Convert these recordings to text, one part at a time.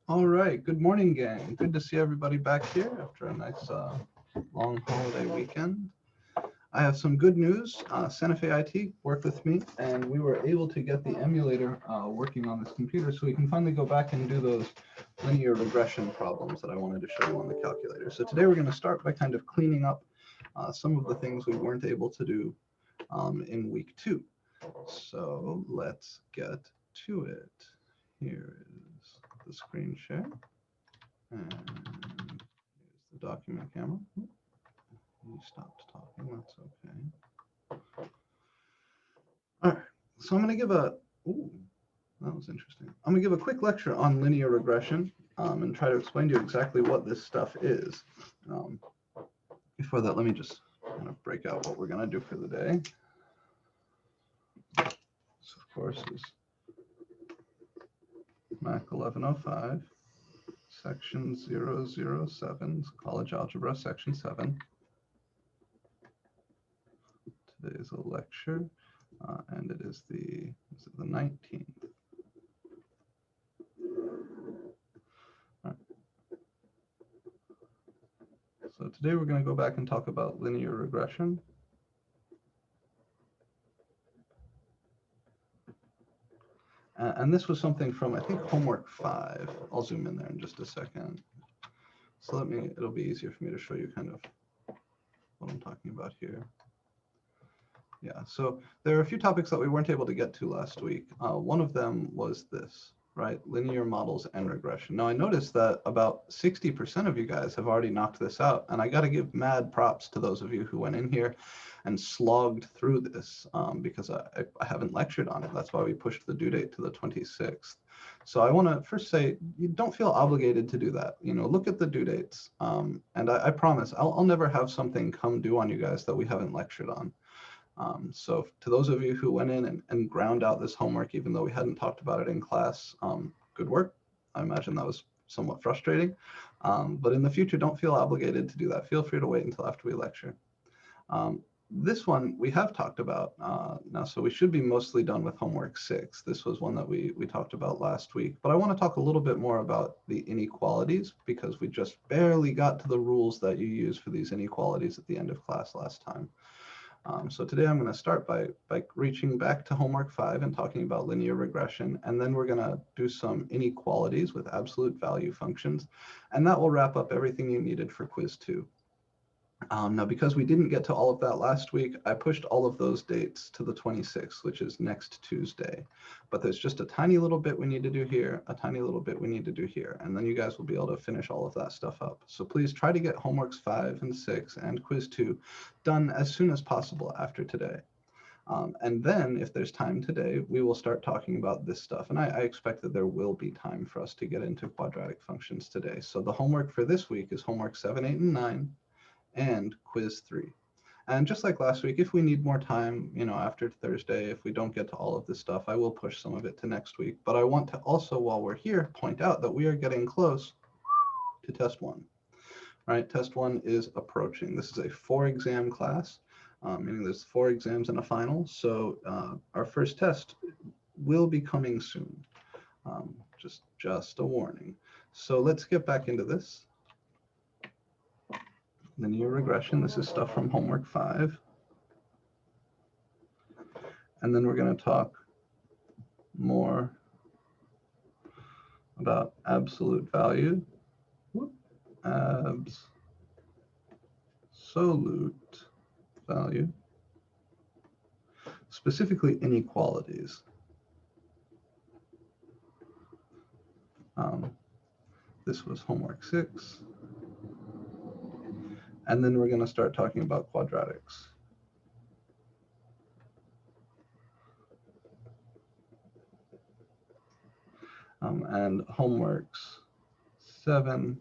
All right, good morning, gang. Good to see everybody back here after a nice long holiday weekend. I have some good news. Santa Fe IT worked with me, and we were able to get the emulator working on this computer, so we can finally go back and do those linear regression problems that I wanted to show you on the calculator. So today we're going to start by kind of cleaning up some of the things we weren't able to do in week 2. So let's get to it. Here is the screen share. And here's the document camera. You stopped talking, that's okay. All right, so I'm going to give a, ooh, that was interesting. I'm going to give a quick lecture on linear regression and try to explain to you exactly what this stuff is. Before that, let me just kind of break out what we're going to do for the day. This, of course, is MAC1105, section 007, college algebra, section 7. Today is a lecture, and it is the 19th. Right. So today we're going to go back and talk about linear regression. And this was something from, I think, homework 5. I'll zoom in there in just a second. So it'll be easier for me to show you kind of what I'm talking about here. Yeah, so there are a few topics that we weren't able to get to last week. One of them was this, right? Linear models and regression. Now I noticed that about 60% of you guys have already knocked this out, and I got to give mad props to those of you who went in here and slogged through this because I haven't lectured on it. That's why we pushed the due date to the 26th. So I want to first say, you don't feel obligated to do that. You know, look at the due dates. And I promise I'll never have something come due on you guys that we haven't lectured on. So to those of you who went in and ground out this homework, even though we hadn't talked about it in class, good work. I imagine that was somewhat frustrating. But in the future, don't feel obligated to do that. Feel free to wait until after we lecture. This one we have talked about now, so we should be mostly done with homework 6. This was one that we talked about last week, but I want to talk a little bit more about the inequalities because we just barely got to the rules that you use for these inequalities at the end of class last time. So today I'm going to start by reaching back to homework 5 and talking about linear regression, and then we're going to do some inequalities with absolute value functions, and that will wrap up everything you needed for quiz 2. Now, because we didn't get to all of that last week, I pushed all of those dates to the 26th, which is next Tuesday. But there's just a tiny little bit we need to do here, a tiny little bit we need to do here, and then you guys will be able to finish all of that stuff up. So please try to get homeworks 5 and 6 and quiz 2 done as soon as possible after today. And then if there's time today, we will start talking about this stuff. And I expect that there will be time for us to get into quadratic functions today. So the homework for this week is homework 7, 8, and 9. And quiz 3. And just like last week, if we need more time, you know, after Thursday, if we don't get to all of this stuff, I will push some of it to next week. But I want to also, while we're here, point out that we are getting close to test 1. Right, test 1 is approaching. This is a 4-exam class, meaning there's 4 exams and a final. So our first test will be coming soon. Just a warning. So let's get back into this. Linear regression, this is stuff from homework 5. And then we're going to talk more about absolute value. Absolute value. Specifically inequalities. This was homework 6. And then we're going to start talking about quadratics. And homeworks 7,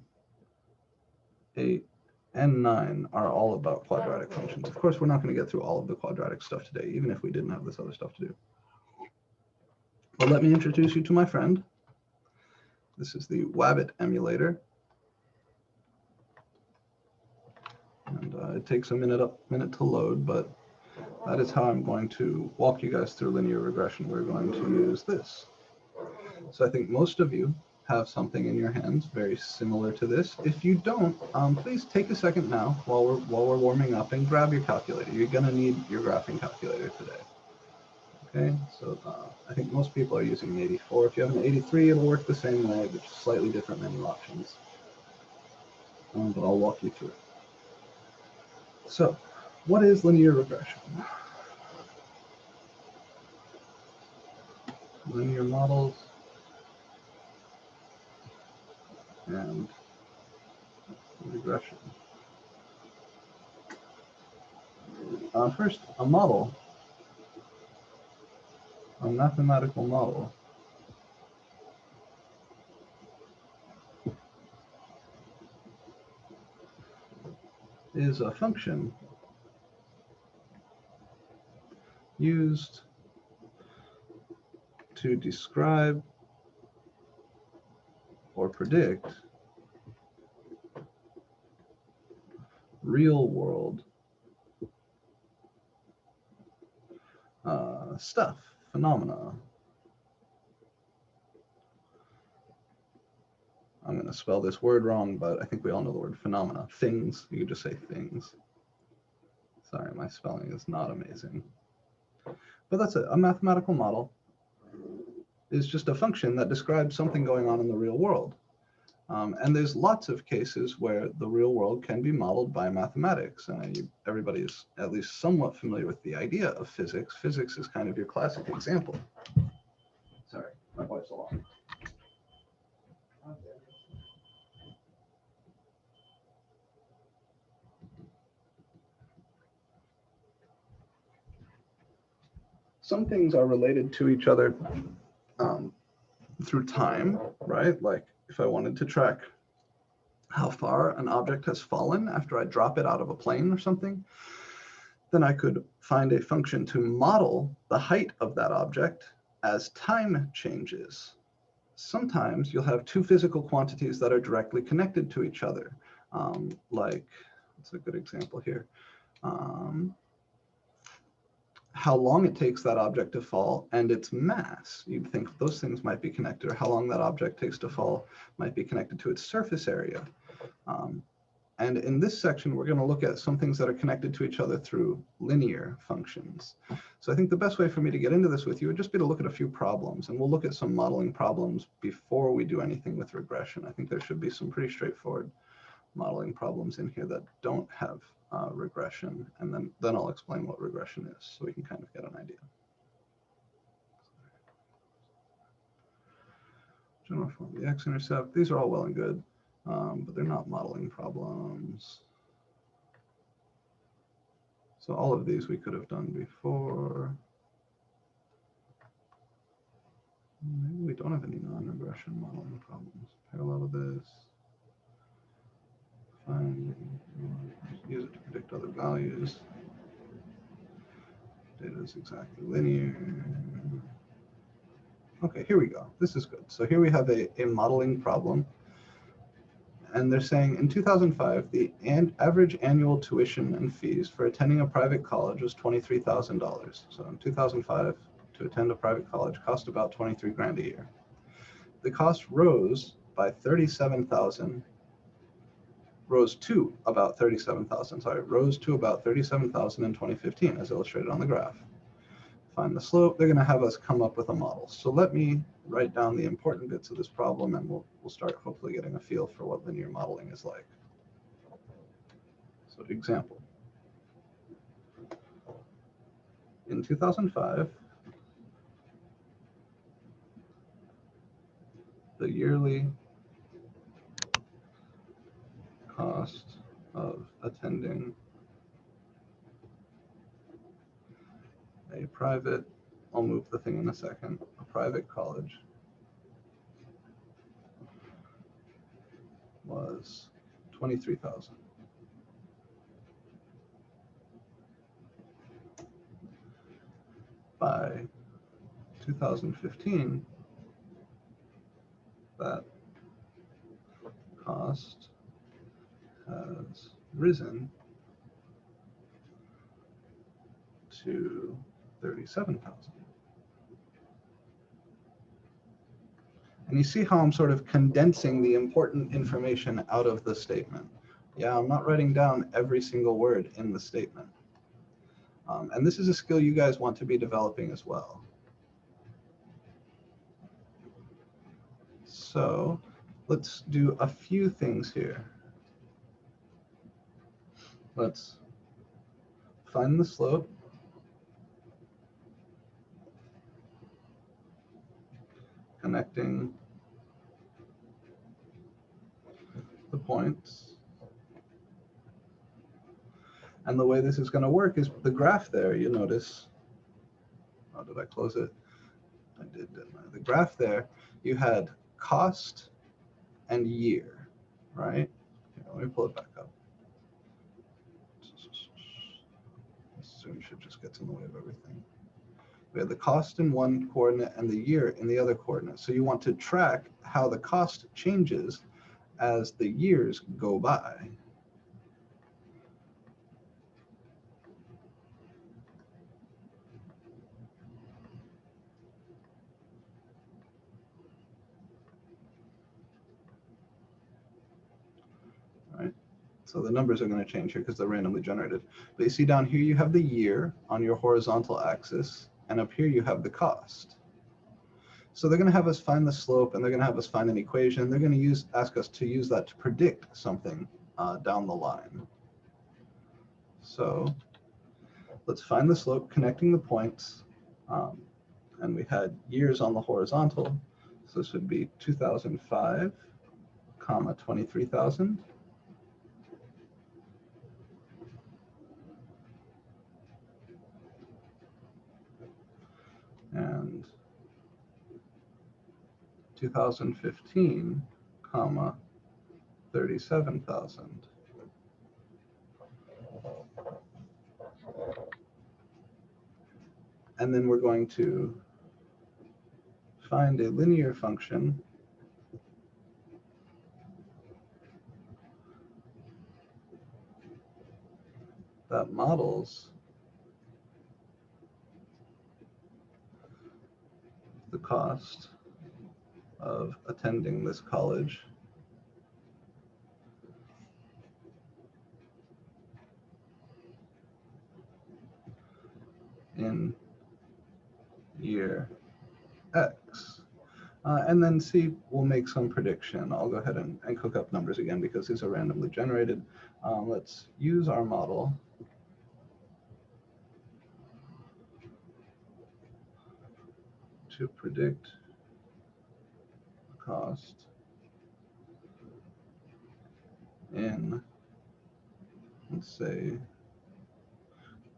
8, and 9 are all about quadratic functions. Of course, we're not going to get through all of the quadratic stuff today, even if we didn't have this other stuff to do. But let me introduce you to my friend. This is the Wabbit emulator. And it takes a minute to load, but that is how I'm going to walk you guys through linear regression. We're going to use this. So I think most of you have something in your hands very similar to this. If you don't, please take a second now while we're warming up and grab your calculator. You're going to need your graphing calculator today. Okay, so I think most people are using an 84. If you have an 83, it'll work the same way, but just slightly different menu options. But I'll walk you through it. So, what is linear regression? Linear models and regression. First, a model, a mathematical model, is a function used to describe or predict real world stuff, phenomena. I'm going to spell this word wrong, but I think we all know the word phenomena. Things, you could just say things. Sorry, my spelling is not amazing. But that's it. A mathematical model is just a function that describes something going on in the real world. And there's lots of cases where the real world can be modeled by mathematics. And everybody is at least somewhat familiar with the idea of physics. Physics is kind of your classic example. Sorry, my voice alarm. Some things are related to each other through time, right? Like if I wanted to track how far an object has fallen after I drop it out of a plane or something, then I could find a function to model the height of that object as time changes. Sometimes you'll have two physical quantities that are directly connected to each other. Like, what's a good example here? How long it takes that object to fall and its mass. You'd think those things might be connected, or how long that object takes to fall might be connected to its surface area. And in this section, we're going to look at some things that are connected to each other through linear functions. So I think the best way for me to get into this with you would just be to look at a few problems, and we'll look at some modeling problems before we do anything with regression. I think there should be some pretty straightforward modeling problems in here that don't have regression, and then I'll explain what regression is so we can kind of get an idea. General form of the x-intercept, these are all well and good, but they're not modeling problems. So all of these we could have done before. Maybe we don't have any non-regression modeling problems. Parallel to this. Fine. Use it to predict other values. Data is exactly linear. Okay, here we go. This is good. So here we have a modeling problem. And they're saying in 2005, the average annual tuition and fees for attending a private college was $23,000. So in 2005, to attend a private college cost about 23 grand a year. The cost rose by 37,000, rose to about 37,000 in 2015, as illustrated on the graph. Find the slope. They're going to have us come up with a model. So let me write down the important bits of this problem, and we'll start hopefully getting a feel for what linear modeling is like. So example. In 2005, the yearly cost of attending a private, I'll move the thing in a second, a private college was 23,000. By 2015, that cost has risen to 37,000. And you see how I'm sort of condensing the important information out of the statement. Yeah, I'm not writing down every single word in the statement. And this is a skill you guys want to be developing as well. So let's do a few things here. Let's find the slope. Connecting the points. And the way this is going to work is the graph there, you notice. Oh, did I close it? I did, didn't I? The graph there, you had cost and year, right? Here, let me pull it back up. This zoom should just get in the way of everything. We had the cost in one coordinate and the year in the other coordinate. So you want to track how the cost changes as the years go by. Right? So the numbers are going to change here because they're randomly generated. But you see down here you have the year on your horizontal axis, and up here you have the cost. So they're going to have us find the slope, and they're going to have us find an equation. They're going to ask us to use that to predict something down the line. So let's find the slope connecting the points. And we had years on the horizontal. So this would be 2005, comma 23,000. And 2015, comma 37,000. And then we're going to find a linear function that models the cost of attending this college in year X. And then C, we'll make some prediction. I'll go ahead and cook up numbers again because these are randomly generated. Let's use our model to predict the cost in, let's say,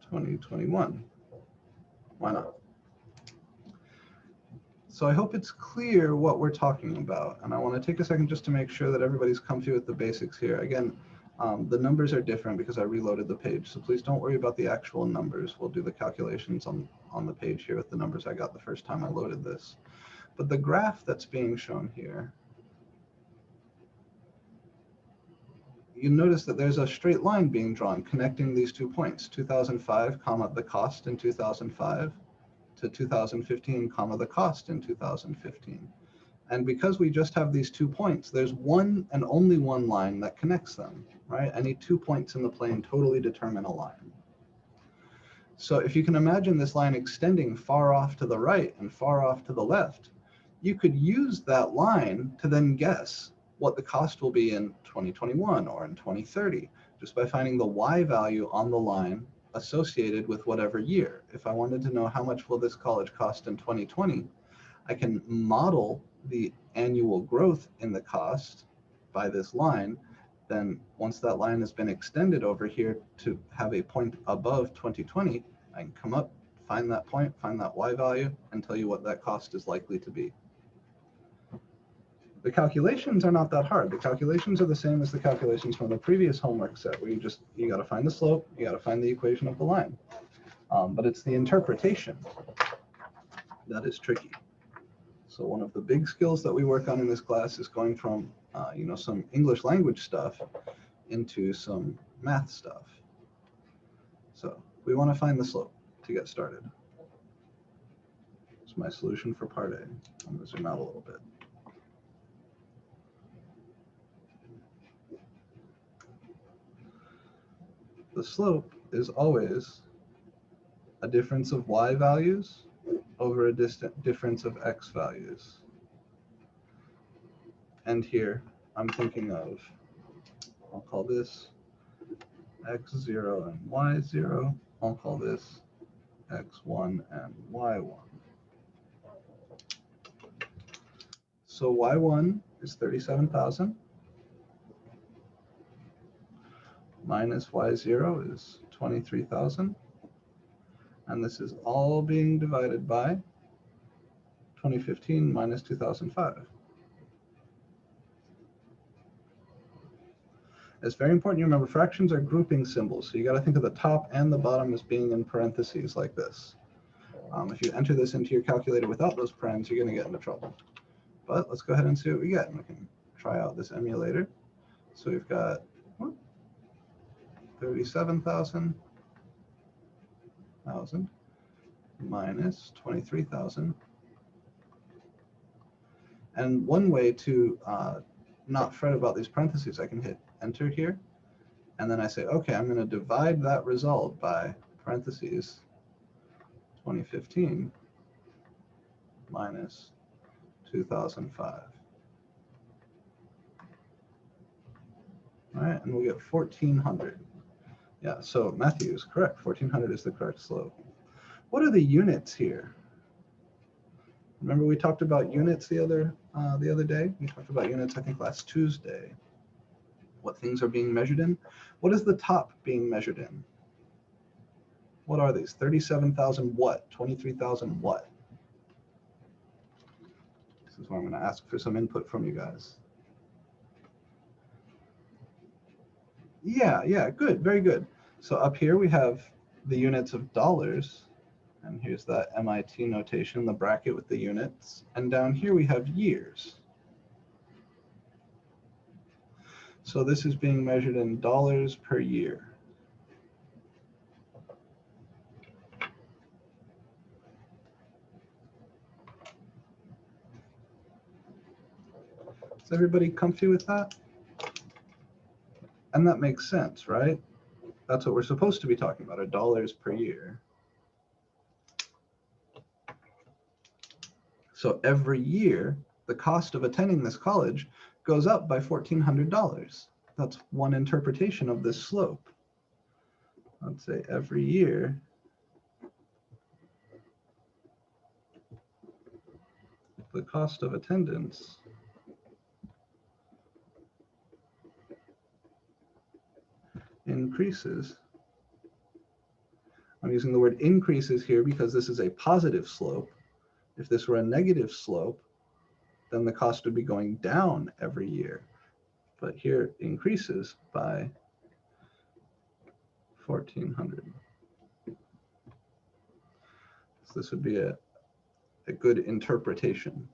2021. Why not? So I hope it's clear what we're talking about. And I want to take a second just to make sure that everybody's comfy with the basics here. Again, the numbers are different because I reloaded the page. So please don't worry about the actual numbers. We'll do the calculations on the page here with the numbers I got the first time I loaded this. But the graph that's being shown here, you notice that there's a straight line being drawn connecting these 2 points, 2005, comma, the cost in 2005, to 2015, comma, the cost in 2015. And because we just have these 2 points, there's one and only one line that connects them, right? Any 2 points in the plane totally determine a line. So if you can imagine this line extending far off to the right and far off to the left, you could use that line to then guess what the cost will be in 2021 or in 2030, just by finding the Y value on the line associated with whatever year. If I wanted to know how much will this college cost in 2020, I can model the annual growth in the cost by this line. Then once that line has been extended over here to have a point above 2020, I can come up, find that point, find that Y value, and tell you what that cost is likely to be. The calculations are not that hard. The calculations are the same as the calculations from the previous homework set, where you got to find the slope, you got to find the equation of the line. But it's the interpretation that is tricky. So one of the big skills that we work on in this class is going from some English language stuff into some math stuff. So we want to find the slope to get started. It's my solution for part A. I'm going to zoom out a little bit. the slope is always a difference of y values over a difference of x values. And here I'm thinking of, I'll call this x0 and y0. I'll call this x1 and y1. So y1 is 37,000 minus y0 is 23,000. And this is all being divided by 2015 minus 2005. It's very important you remember fractions are grouping symbols. So you got to think of the top and the bottom as being in parentheses like this. If you enter this into your calculator without those parens, you're going to get into trouble. But let's go ahead and see what we get. And we can try out this emulator. So we've got 37,000 minus 23,000. And one way to not fret about these parentheses, I can hit enter here. And then I say, okay, I'm going to divide that result by parentheses 2015 minus 2005. All right, and we'll get 1,400. Yeah, so Matthew is correct. 1,400 is the correct slope. What are the units here? Remember we talked about units the other day? We talked about units, I think, last Tuesday. What things are being measured in? What is the top being measured in? What are these? 37,000 what? 23,000 what? This is where I'm going to ask for some input from you guys. Yeah, good, very good. So up here we have the units of dollars, and here's that MIT notation, the bracket with the units, and down here we have years. So this is being measured in dollars per year. Is everybody comfy with that? And that makes sense, right? That's what we're supposed to be talking about, are dollars per year. So every year, the cost of attending this college goes up by $1,400. That's one interpretation of this slope. Let's say every year, the cost of attendance increases. I'm using the word increases here because this is a positive slope. If this were a negative slope, then the cost would be going down every year. But here it increases by 1,400. So this would be a good interpretation.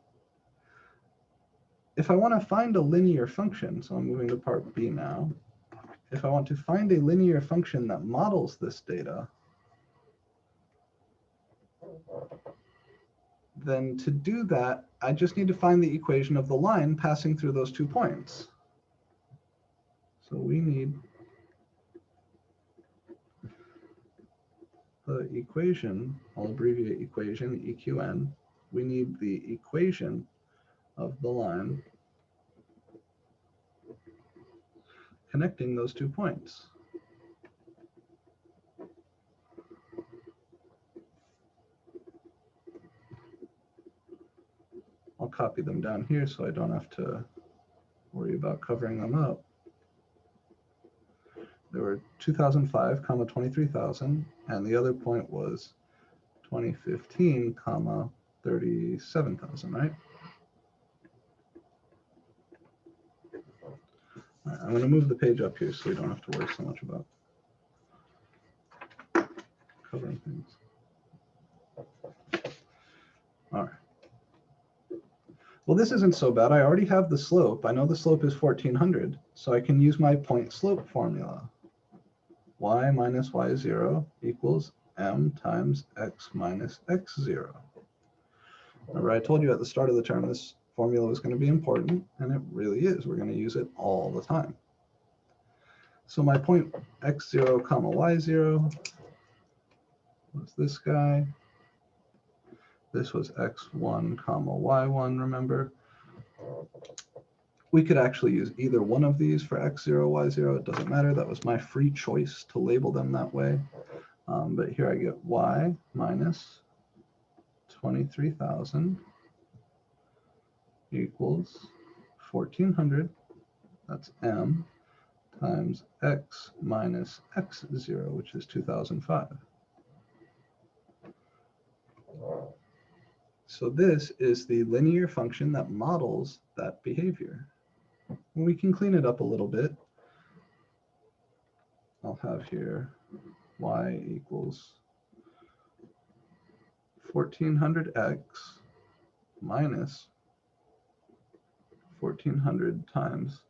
If I want to find a linear function, so I'm moving to part B now. If I want to find a linear function that models this data, then to do that, I just need to find the equation of the line passing through those 2 points. So we need the equation, I'll abbreviate equation, EQN. We need the equation of the line connecting those 2 points. I'll copy them down here so I don't have to worry about covering them up. There were 2005, 23,000, and the other point was 2015, 37,000, right? All right, I'm going to move the page up here so we don't have to worry so much about covering things. All right. Well, this isn't so bad. I already have the slope. I know the slope is 1,400, so I can use my point slope formula. Y minus y0 equals m times x minus x0. Remember, I told you at the start of the term this formula was going to be important, and it really is. We're going to use it all the time. So my point x0 comma y0 was this guy. This was x1 comma y1, remember? We could actually use either one of these for x0, y0. It doesn't matter. That was my free choice to label them that way. But here I get y minus 23,000 equals 1,400. That's m times x minus x0, which is 2005. So this is the linear function that models that behavior. And we can clean it up a little bit. I'll have here y equals 1,400x minus 1,400 times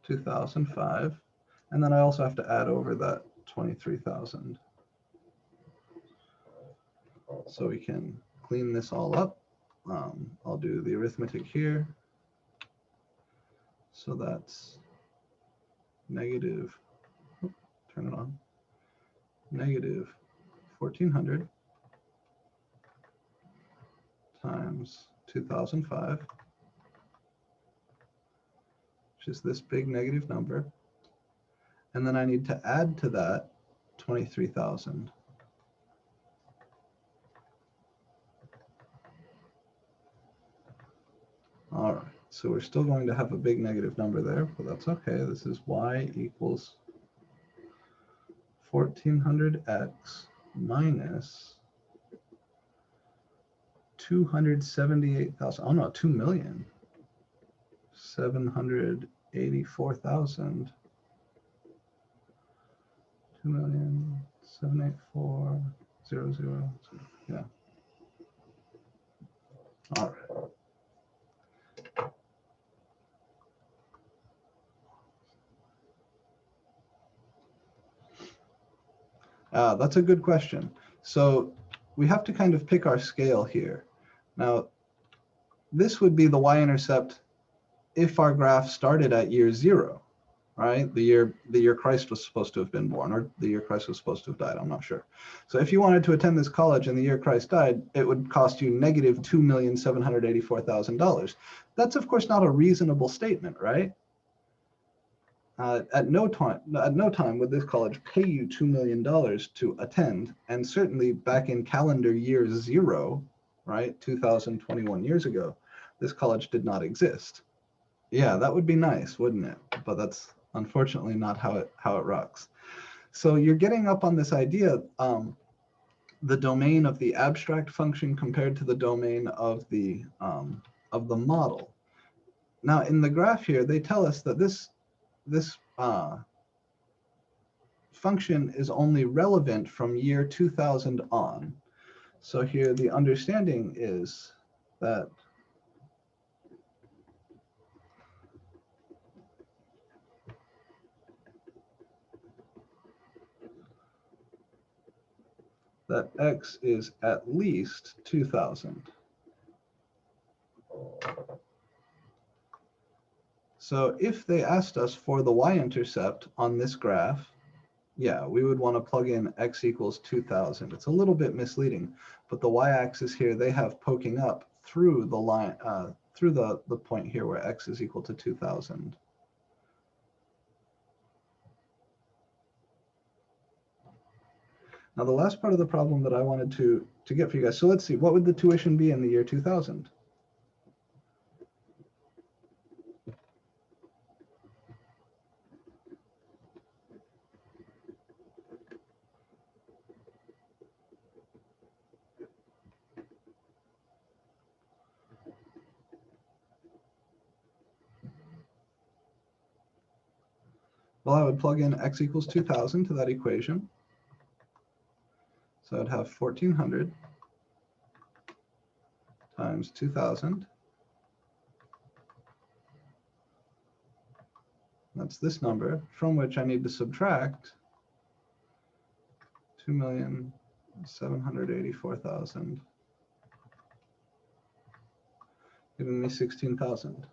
2005. And then I also have to add over that 23,000. So we can clean this all up. I'll do the arithmetic here. So that's negative, turn it on, negative 1,400 times 2005, which is this big negative number. And then I need to add to that 23,000. All right, so we're still going to have a big negative number there, but that's okay. This is y equals 1,400x minus 278,000. Oh no, 2,784,000. 2,784,000. Yeah. All right. That's a good question. So we have to kind of pick our scale here. Now, this would be the y-intercept if our graph started at year 0, right? The year Christ was supposed to have been born, or the year Christ was supposed to have died, I'm not sure. So if you wanted to attend this college in the year Christ died, it would cost you negative $2,784,000. That's of course not a reasonable statement, right? At no time would this college pay you $2 million to attend, and certainly back in calendar year 0, right, 2021 years ago, this college did not exist. Yeah, that would be nice, wouldn't it? But that's unfortunately not how it rocks. So you're getting up on this idea, the domain of the abstract function compared to the domain of the model. Now in the graph here, they tell us that this function is only relevant from year 2000 on. So here the understanding is that x is at least 2000. So if they asked us for the y-intercept on this graph, yeah, we would want to plug in x equals 2000. It's a little bit misleading, but the y-axis here, they have poking up through the line, through the point here where x is equal to 2000. Now the last part of the problem that I wanted to get for you guys, so let's see, what would the tuition be in the year 2000? Well, I would plug in x equals 2000 to that equation. So I'd have 1,400 times 2000. That's this number, from which I need to subtract 2,784,000, giving me 16,000.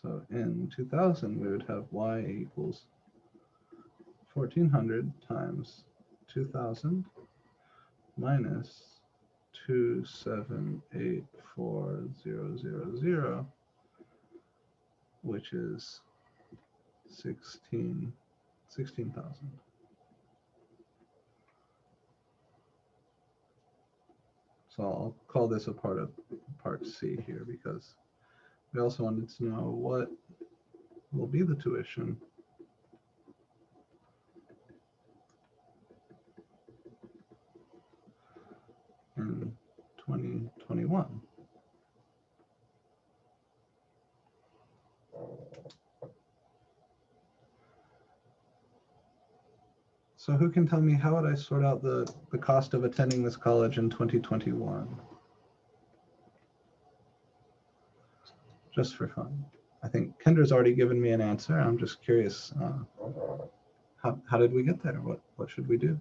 So in 2000, we would have y equals 1400 times 2000 minus 2784000, which is 16,000. So I'll call this a part of part C here, because we also wanted to know what will be the tuition in 2021. So who can tell me, how would I sort out the cost of attending this college in 2021? Just for fun. I think Kendra's already given me an answer. I'm just curious, how did we get there? What should we do?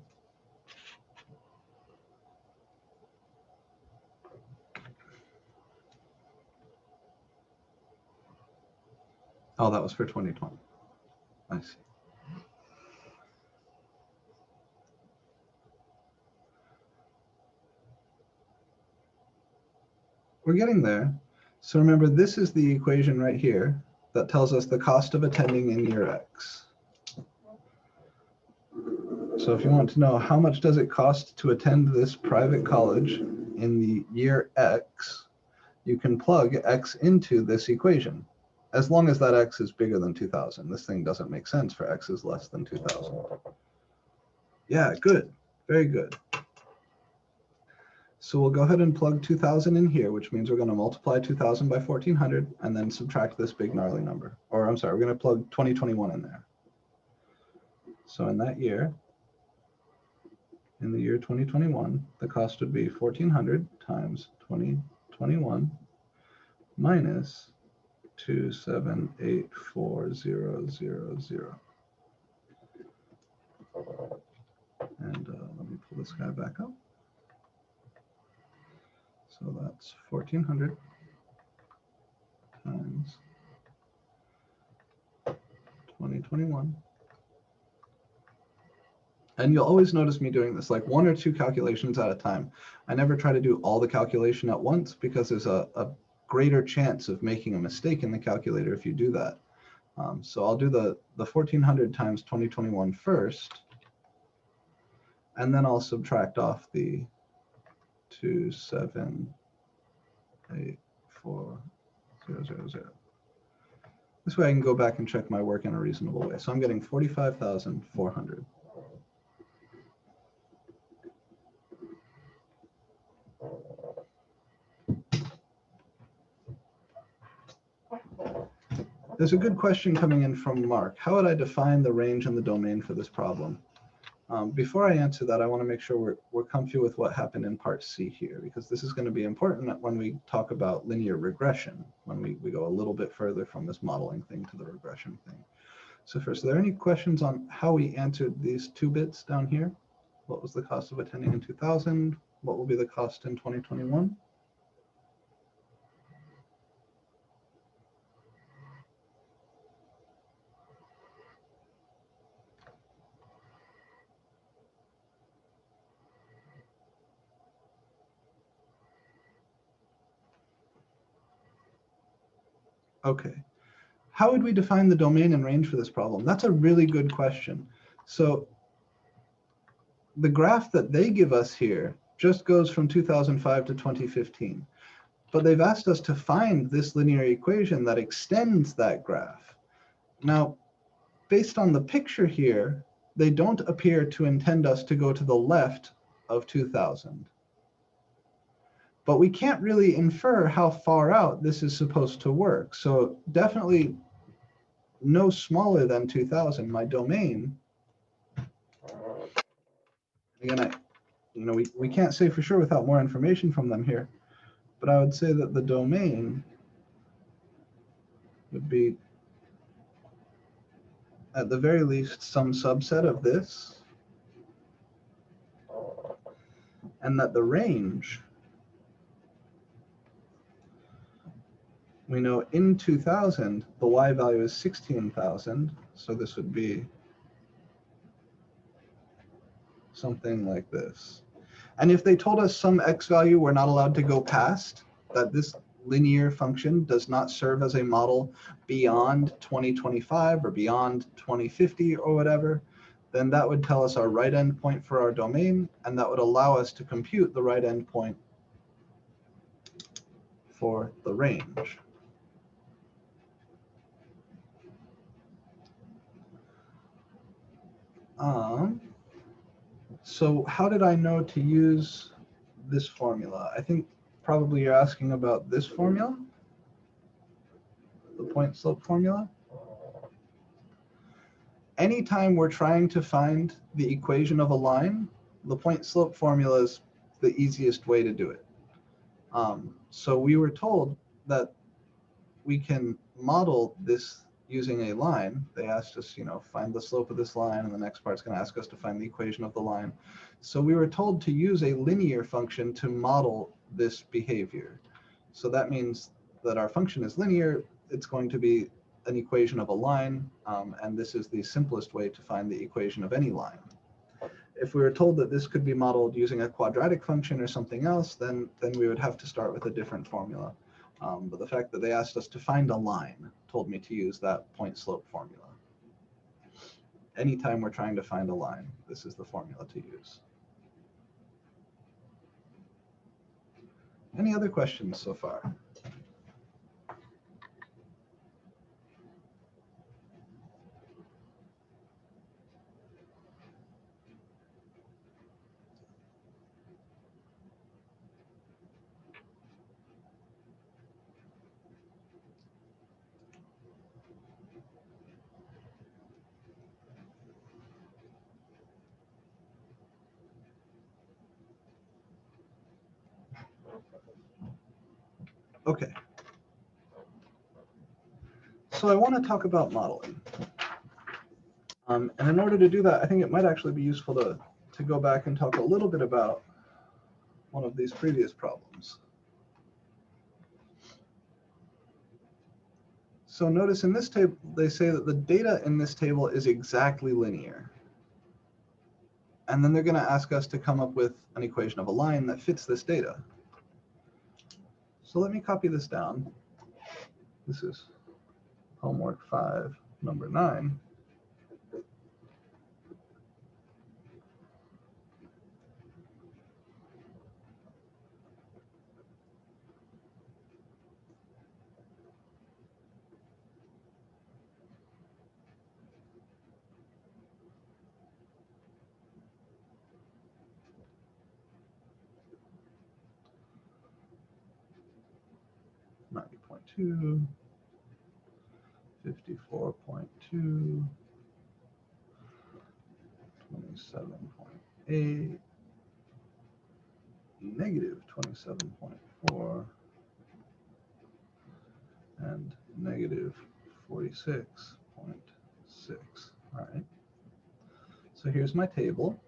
Oh, that was for 2020. I see. We're getting there. So remember, this is the equation right here that tells us the cost of attending in year X. So if you want to know how much does it cost to attend this private college in the year X, you can plug X into this equation. As long as that X is bigger than 2000. This thing doesn't make sense for X is less than 2000. Yeah, good. Very good. So we'll go ahead and plug 2000 in here, which means we're going to multiply 2000 by 1400 and then subtract this big gnarly number. Or I'm sorry, we're going to plug 2021 in there. So in that year, in the year 2021, the cost would be 1400 times 2021 minus 2784000. And let me pull this guy back up. So that's 1400 times 2021. And you'll always notice me doing this, like 1 or 2 calculations at a time. I never try to do all the calculation at once, because there's a greater chance of making a mistake in the calculator if you do that. So I'll do the 1400 times 2021 first, and then I'll subtract off the 2784000. This way I can go back and check my work in a reasonable way. So I'm getting 45,400. There's a good question coming in from Mark. How would I define the range and the domain for this problem? Before I answer that, I want to make sure we're comfy with what happened in part C here, because this is going to be important when we talk about linear regression, when we go a little bit further from this modeling thing to the regression thing. So first, are there any questions on how we answered these 2 bits down here? What was the cost of attending in 2000? What will be the cost in 2021? Okay. How would we define the domain and range for this problem? That's a really good question. So the graph that they give us here just goes from 2005 to 2015. But they've asked us to find this linear equation that extends that graph. Now, based on the picture here, they don't appear to intend us to go to the left of 2000. But we can't really infer how far out this is supposed to work. So definitely no smaller than 2000. My domain, again, we can't say for sure without more information from them here, but I would say that the domain would be, at the very least, some subset of this, and that the range We know in 2000, the y value is 16,000. So this would be something like this. And if they told us some x value we're not allowed to go past, that this linear function does not serve as a model beyond 2025 or beyond 2050 or whatever, then that would tell us our right endpoint for our domain, and that would allow us to compute the right endpoint for the range. So how did I know to use this formula? I think probably you're asking about this formula, the point slope formula. Anytime we're trying to find the equation of a line, the point slope formula is the easiest way to do it. So we were told that we can model this using a line. They asked us, find the slope of this line, and the next part's going to ask us to find the equation of the line. So we were told to use a linear function to model this behavior. So that means that our function is linear. It's going to be an equation of a line, and this is the simplest way to find the equation of any line. If we were told that this could be modeled using a quadratic function or something else, then we would have to start with a different formula. But the fact that they asked us to find a line told me to use that point slope formula. Anytime we're trying to find a line, this is the formula to use. Any other questions so far? Okay. So I want to talk about modeling. And in order to do that, I think it might actually be useful to go back and talk a little bit about one of these previous problems. So notice in this table, they say that the data in this table is exactly linear. And then they're going to ask us to come up with an equation of a line that fits this data. So let me copy this down. This is homework 5, number 9. .2, 54.2, 27.8, negative 27.4, and negative 46.6. All right. So here's my table.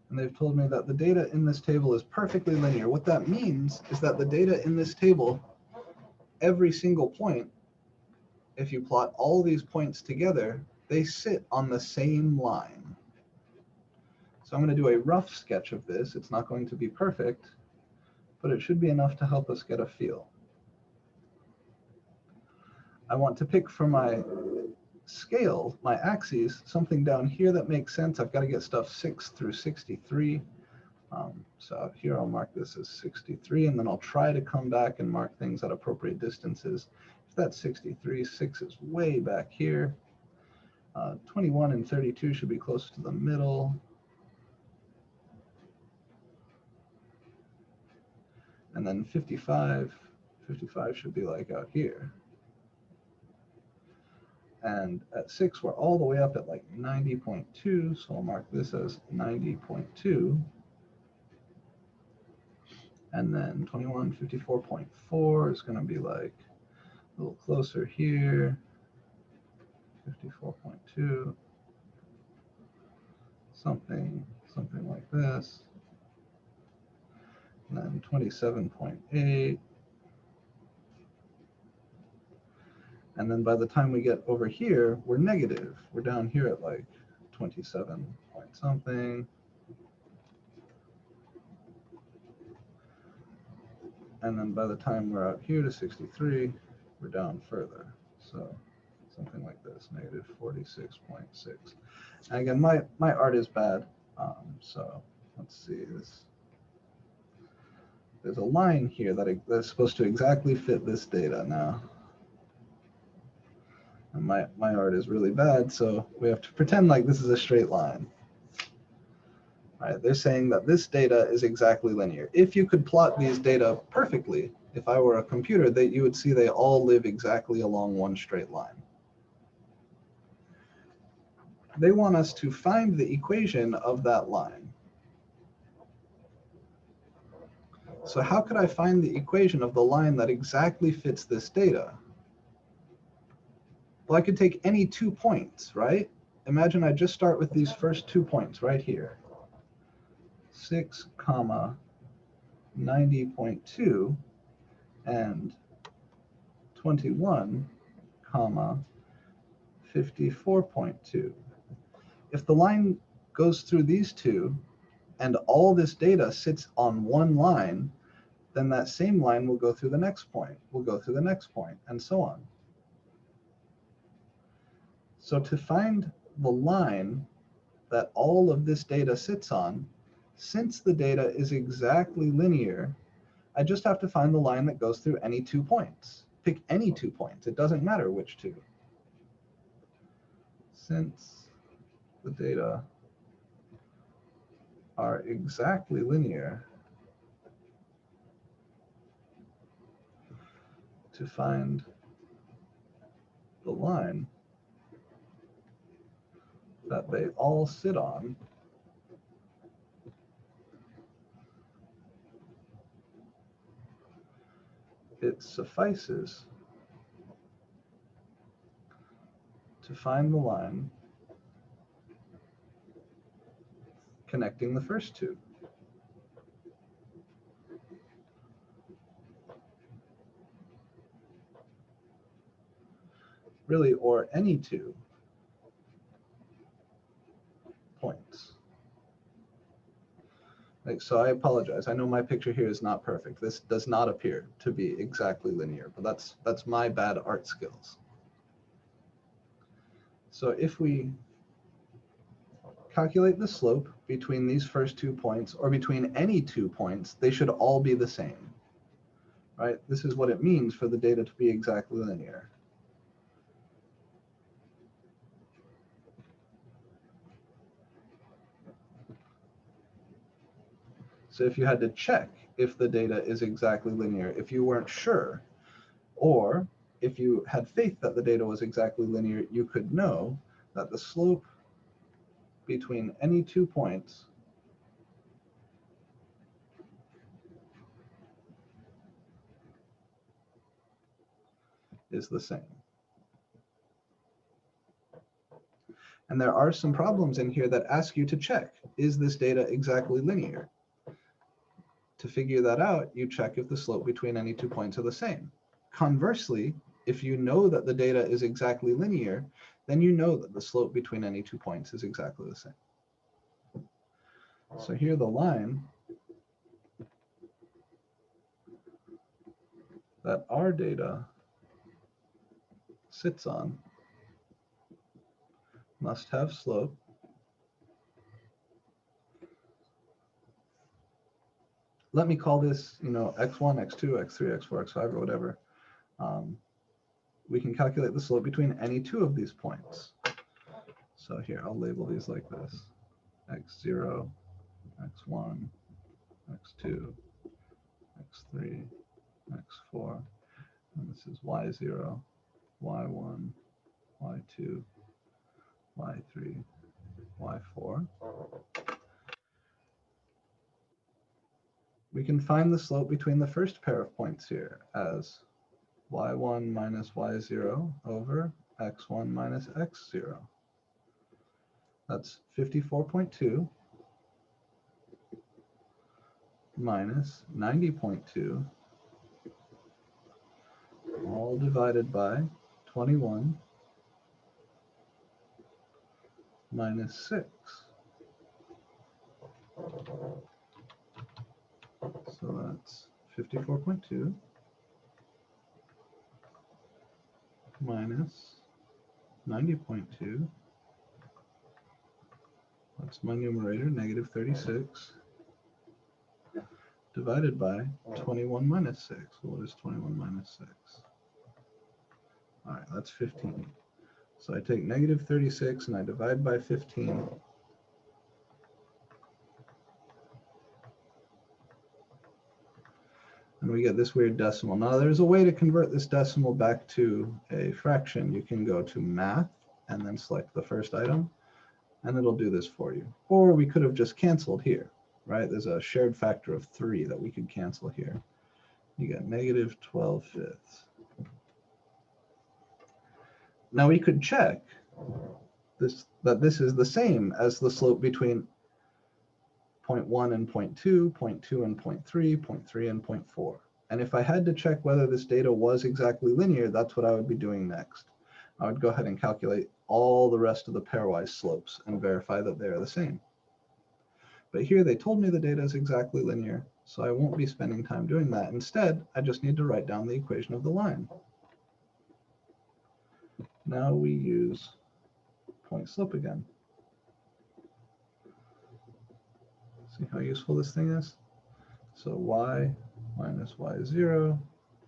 And they've told me that the data in this table is perfectly linear. What that means is that the data in this table, every single point, if you plot all these points together, they sit on the same line. So I'm going to do a rough sketch of this. It's not going to be perfect, but it should be enough to help us get a feel. I want to pick for my scale, my axes, something down here that makes sense. I've got to get stuff 6 through 63. So here I'll mark this as 63, and then I'll try to come back and mark things at appropriate distances. If that's 63, 6 is way back here. 21 and 32 should be close to the middle. And then 55 should be like out here. And at 6, we're all the way up at like 90.2, so I'll mark this as 90.2. And then 21, 54.4 is going to be like a little closer here, 54.2, something like this. And then 27.8, And then by the time we get over here, we're negative. We're down here at like 27 point something. And then by the time we're out here to 63, we're down further. So something like this, negative 46.6. And again, my art is bad. So let's see this. There's a line here that's supposed to exactly fit this data now. And my art is really bad, so we have to pretend like this is a straight line. Right, they're saying that this data is exactly linear. If you could plot these data perfectly, if I were a computer, you would see they all live exactly along one straight line. They want us to find the equation of that line. So how could I find the equation of the line that exactly fits this data? Well, I could take any 2 points, right? Imagine I just start with these first 2 points right here. 6, 90.2 and 21, 54.2. If the line goes through these two and all this data sits on one line, then that same line will go through the next point, will go through the next point, and so on. So to find the line that all of this data sits on, since the data is exactly linear, I just have to find the line that goes through any 2 points. Pick any 2 points. It doesn't matter which two. Since the data are exactly linear, to find the line that they all sit on, it suffices to find the line connecting the first two. Really, or any 2 points. So I apologize. I know my picture here is not perfect. This does not appear to be exactly linear, but that's my bad art skills. So if we calculate the slope between these first 2 points, or between any 2 points, they should all be the same, right? This is what it means for the data to be exactly linear. So if you had to check if the data is exactly linear, if you weren't sure, or if you had faith that the data was exactly linear, you could know that the slope between any 2 points is the same. And there are some problems in here that ask you to check, is this data exactly linear? To figure that out, you check if the slope between any 2 points are the same. Conversely, if you know that the data is exactly linear, then you know that the slope between any 2 points is exactly the same. So here the line that our data sits on must have slope let me call this, x1, x2, x3, x4, x5, or whatever. We can calculate the slope between any 2 of these points. So here, I'll label these like this: x0, x1, x2, x3, x4, and this is y0, y1, y2, y3, y4. We can find the slope between the first pair of points here as y1 minus y0 over x1 minus x0. That's 54.2 minus 90.2 all divided by 21 minus 6. So that's 54.2 minus 90.2. That's my numerator, negative 36, divided by 21 minus 6. What is 21 minus 6? All right, that's 15. So I take negative 36 and I divide by 15. And we get this weird decimal. Now there's a way to convert this decimal back to a fraction. You can go to math and then select the first item, and it'll do this for you. Or we could have just canceled here, right? There's a shared factor of 3 that we could cancel here. You get negative 12/5. Now we could check that this is the same as the slope between 0.1 and 0.2, 0.2 and 0.3, 0.3 and 0.4. And if I had to check whether this data was exactly linear, that's what I would be doing next. I would go ahead and calculate all the rest of the pairwise slopes and verify that they are the same. But here they told me the data is exactly linear, so I won't be spending time doing that. Instead, I just need to write down the equation of the line. Now we use point slope again. See how useful this thing is? So y minus y0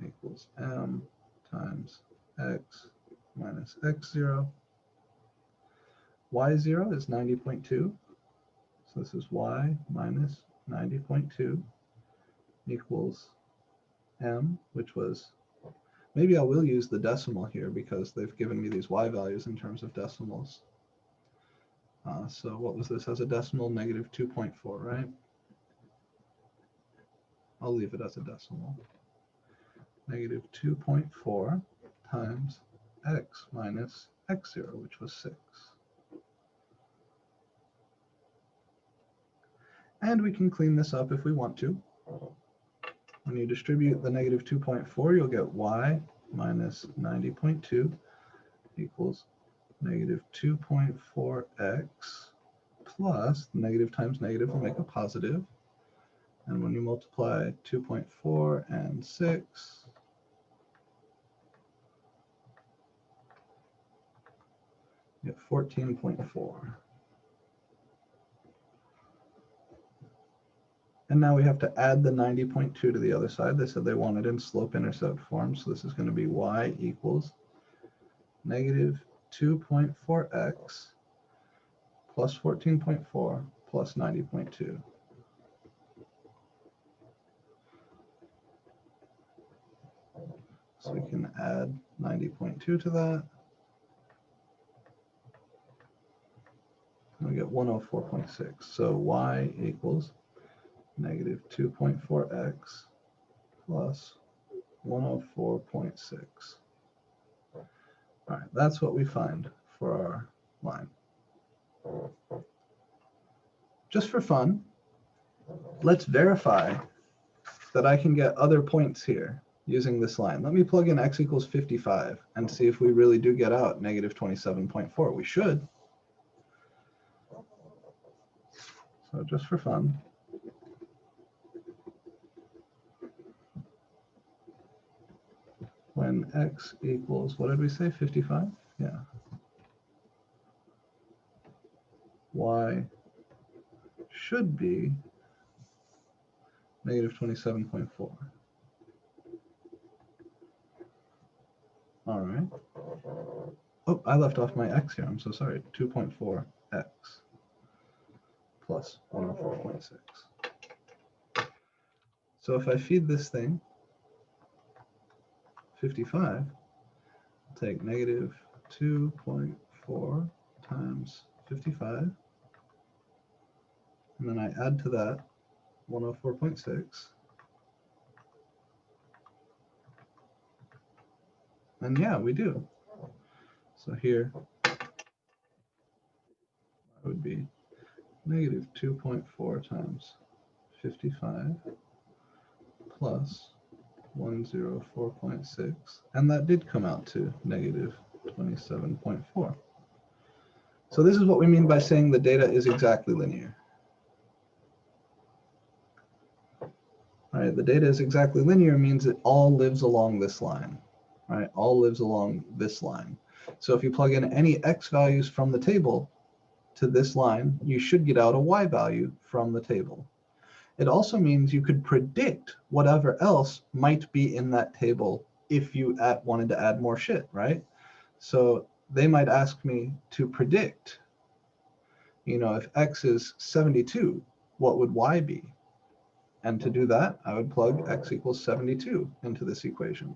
equals m times x minus x0. y0 is 90.2. So this is y minus 90.2 equals m, which was, maybe I will use the decimal here because they've given me these y values in terms of decimals. So what was this as a decimal? Negative 2.4, right? I'll leave it as a decimal. Negative 2.4 times x minus x0, which was 6. And we can clean this up if we want to. When you distribute the negative 2.4, you'll get y minus 90.2 equals negative 2.4x plus negative times negative will make a positive. And when you multiply 2.4 and 6, you get 14.4. And now we have to add the 90.2 to the other side. They said they want it in slope-intercept form, so this is going to be y equals negative 2.4x plus 14.4 plus 90.2. So we can add 90.2 to that. And we get 104.6. So y equals negative 2.4x plus 104.6. All right, that's what we find for our line. Just for fun, let's verify that I can get other points here using this line. Let me plug in x equals 55 and see if we really do get out negative 27.4. We should. So just for fun, when x equals, what did we say, 55? Yeah. Y should be negative 27.4. All right. Oh, I left off my x here. I'm so sorry. 2.4x plus 104.6. So if I feed this thing 55, I'll take negative 2.4 times 55, and then I add to that 104.6. And yeah, we do. So here it would be negative 2.4 times 55 plus 104.6, and that did come out to negative 27.4. So this is what we mean by saying the data is exactly linear. Right, the data is exactly linear means it all lives along this line, right? All lives along this line. So if you plug in any x values from the table to this line, you should get out a y value from the table. It also means you could predict whatever else might be in that table if you wanted to add more shit, right? So they might ask me to predict, you know, if x is 72, what would y be? And to do that, I would plug x equals 72 into this equation.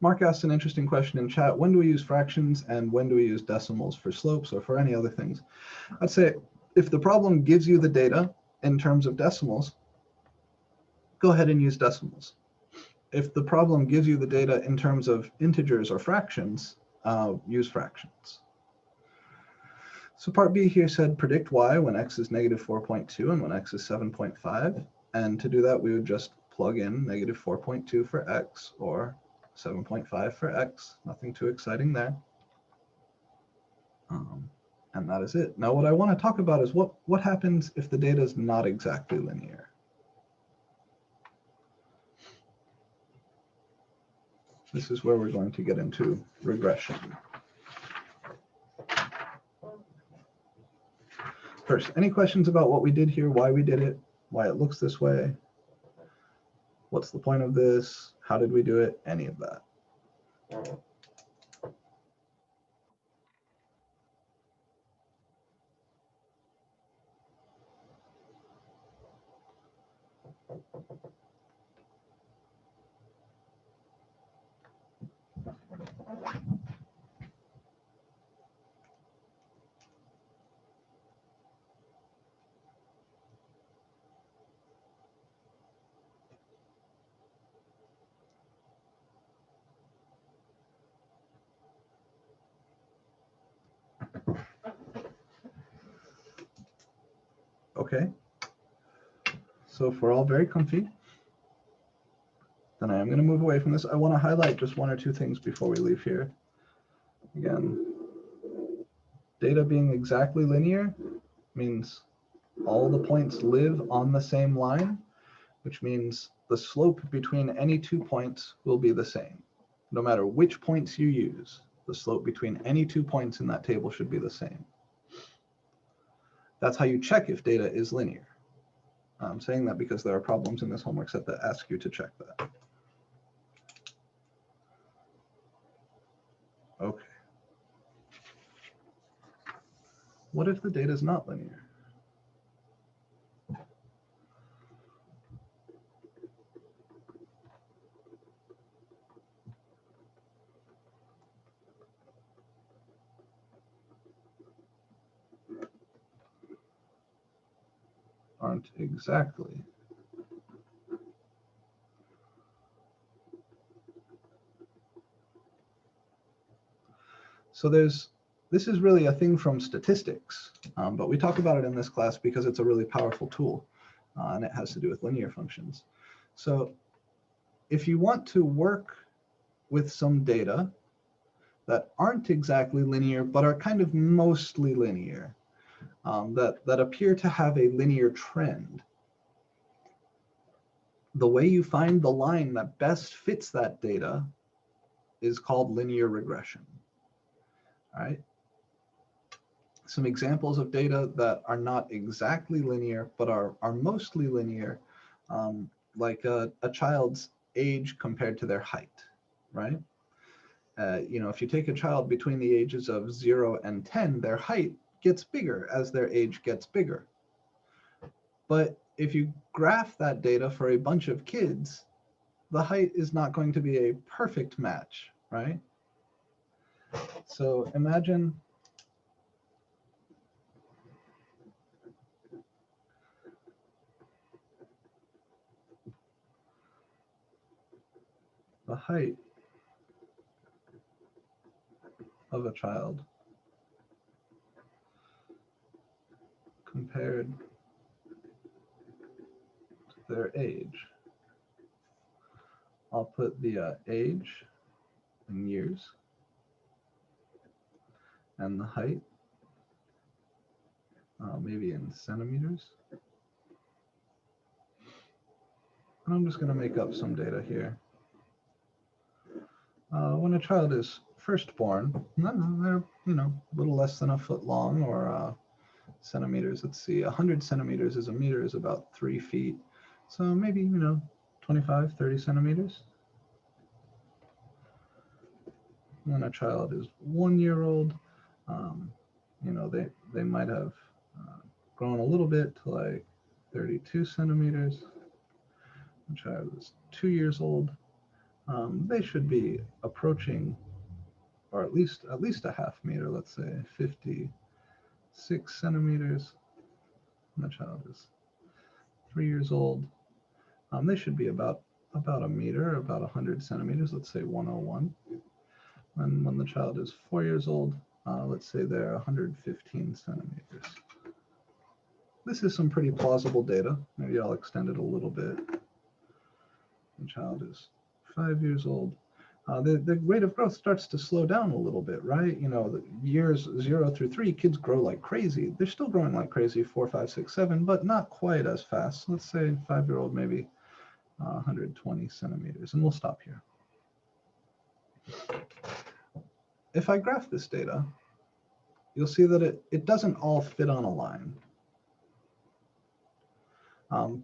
Mark asked an interesting question in chat. When do we use fractions and when do we use decimals for slopes or for any other things? I'd say if the problem gives you the data in terms of decimals, go ahead and use decimals. If the problem gives you the data in terms of integers or fractions, use fractions. So part B here said predict y when x is negative 4.2 and when x is 7.5. And to do that, we would just plug in negative 4.2 for x or 7.5 for x. Nothing too exciting there. And that is it. Now, what I want to talk about is what happens if the data is not exactly linear. This is where we're going to get into regression. First, any questions about what we did here, why we did it, why it looks this way? What's the point of this? How did we do it? Any of that. Okay. So if we're all very comfy, then I am going to move away from this. I want to highlight just one or two things before we leave here. Again, data being exactly linear means all the points live on the same line, which means the slope between any 2 points will be the same. No matter which points you use, the slope between any 2 points in that table should be the same. That's how you check if data is linear. I'm saying that because there are problems in this homework set that ask you to check that. Okay. What if the data is not linear? Aren't exactly. So this is really a thing from statistics, but we talk about it in this class because it's a really powerful tool, and it has to do with linear functions. So if you want to work with some data that aren't exactly linear, but are kind of mostly linear, that appear to have a linear trend, the way you find the line that best fits that data is called linear regression. All right. Some examples of data that are not exactly linear, but are mostly linear, like a child's age compared to their height, right? You know, if you take a child between the ages of 0 and 10, their height gets bigger as their age gets bigger. But if you graph that data for a bunch of kids, the height is not going to be a perfect match, right? So imagine the height of a child compared to their age. I'll put the age in years and the height maybe in centimeters. And I'm just going to make up some data here. When a child is first born, they're a little less than a foot long, or centimeters. Let's see, 100 centimeters is a meter, is about 3 feet. So maybe 25, 30 centimeters. When a child is 1 year old, they might have grown a little bit to like 32 centimeters. When a child is 2 years old, they should be approaching, or at least a half meter, let's say 56 centimeters. When the child is 3 years old, they should be about a meter, about 100 centimeters, let's say 101. And when the child is 4 years old, let's say they're 115 centimeters. This is some pretty plausible data. Maybe I'll extend it a little bit. The child is 5 years old. The rate of growth starts to slow down a little bit, right? The years 0 through 3, kids grow like crazy. They're still growing like crazy, 4, 5, 6, 7, but not quite as fast. Let's say 5-year-old, maybe 120 centimeters, and we'll stop here. If I graph this data, you'll see that it doesn't all fit on a line.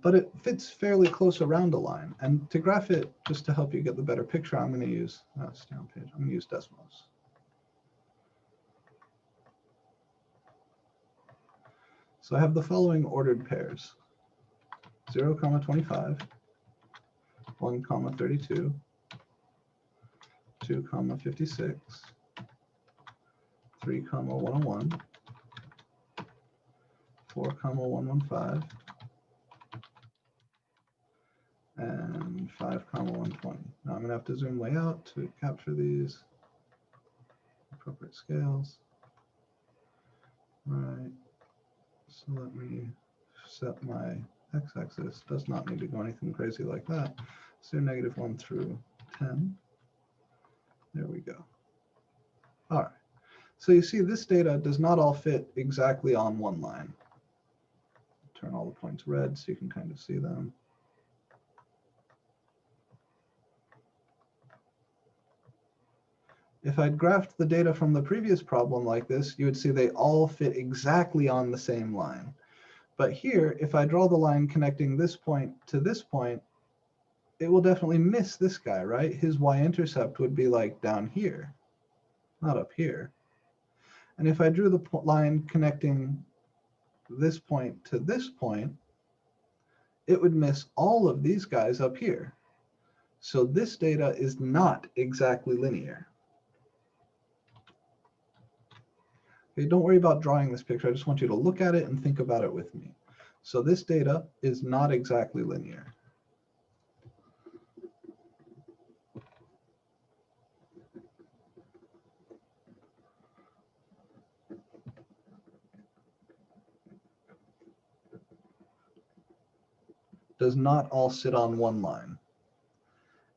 But it fits fairly close around a line. And to graph it, just to help you get the better picture, I'm going to use, stay on page, I'm going to use Desmos. So I have the following ordered pairs: 0, 25, 1, 32, 2, 56, 3, 101, 4, 115, and 5, 120. Now I'm going to have to zoom way out to capture these appropriate scales. All right, so let me set my x-axis. Does not need to go anything crazy like that. So -1 through 10. There we go. All right, so you see this data does not all fit exactly on one line. Turn all the points red so you can kind of see them. If I'd graphed the data from the previous problem like this, you would see they all fit exactly on the same line. But here, if I draw the line connecting this point to this point, it will definitely miss this guy, right? His y-intercept would be like down here, not up here. And if I drew the line connecting this point to this point, it would miss all of these guys up here. So this data is not exactly linear. Okay, don't worry about drawing this picture. I just want you to look at it and think about it with me. So this data is not exactly linear. Does not all sit on one line.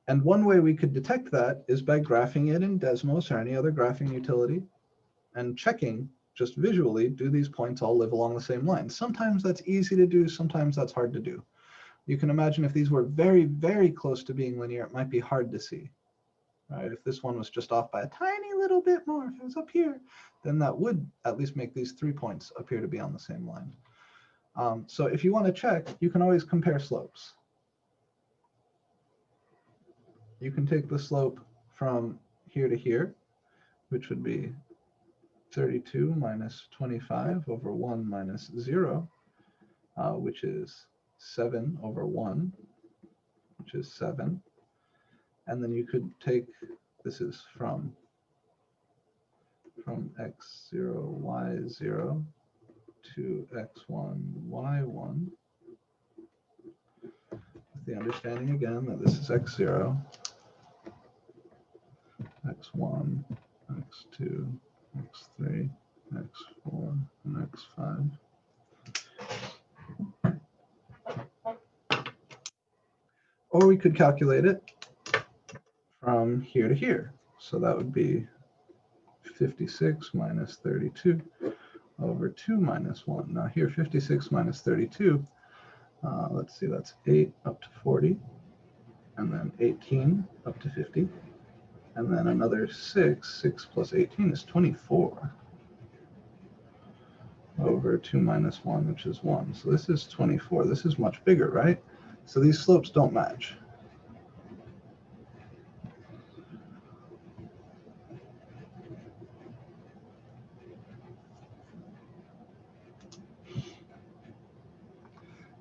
And one way we could detect that is by graphing it in Desmos or any other graphing utility and checking just visually, do these points all live along the same line? Sometimes that's easy to do, sometimes that's hard to do. You can imagine if these were very, very close to being linear, it might be hard to see. Right? If this one was just off by a tiny little bit more, if it was up here, then that would at least make these 3 points appear to be on the same line. So if you want to check, you can always compare slopes. You can take the slope from here to here, which would be 32 minus 25 over 1 minus 0, which is 7 over 1, which is 7. And then you could take, this is from x0, y0 to x1, y1, with the understanding again that this is x0, x1, x2, x3, x4, and x5. Or we could calculate it from here to here. So that would be 56 minus 32 over 2 minus 1. Now here, 56 minus 32, let's see, that's 8 up to 40, and then 18 up to 50, and then another 6 plus 18 is 24 over 2 minus 1, which is 1. So this is 24. This is much bigger, right? So these slopes don't match.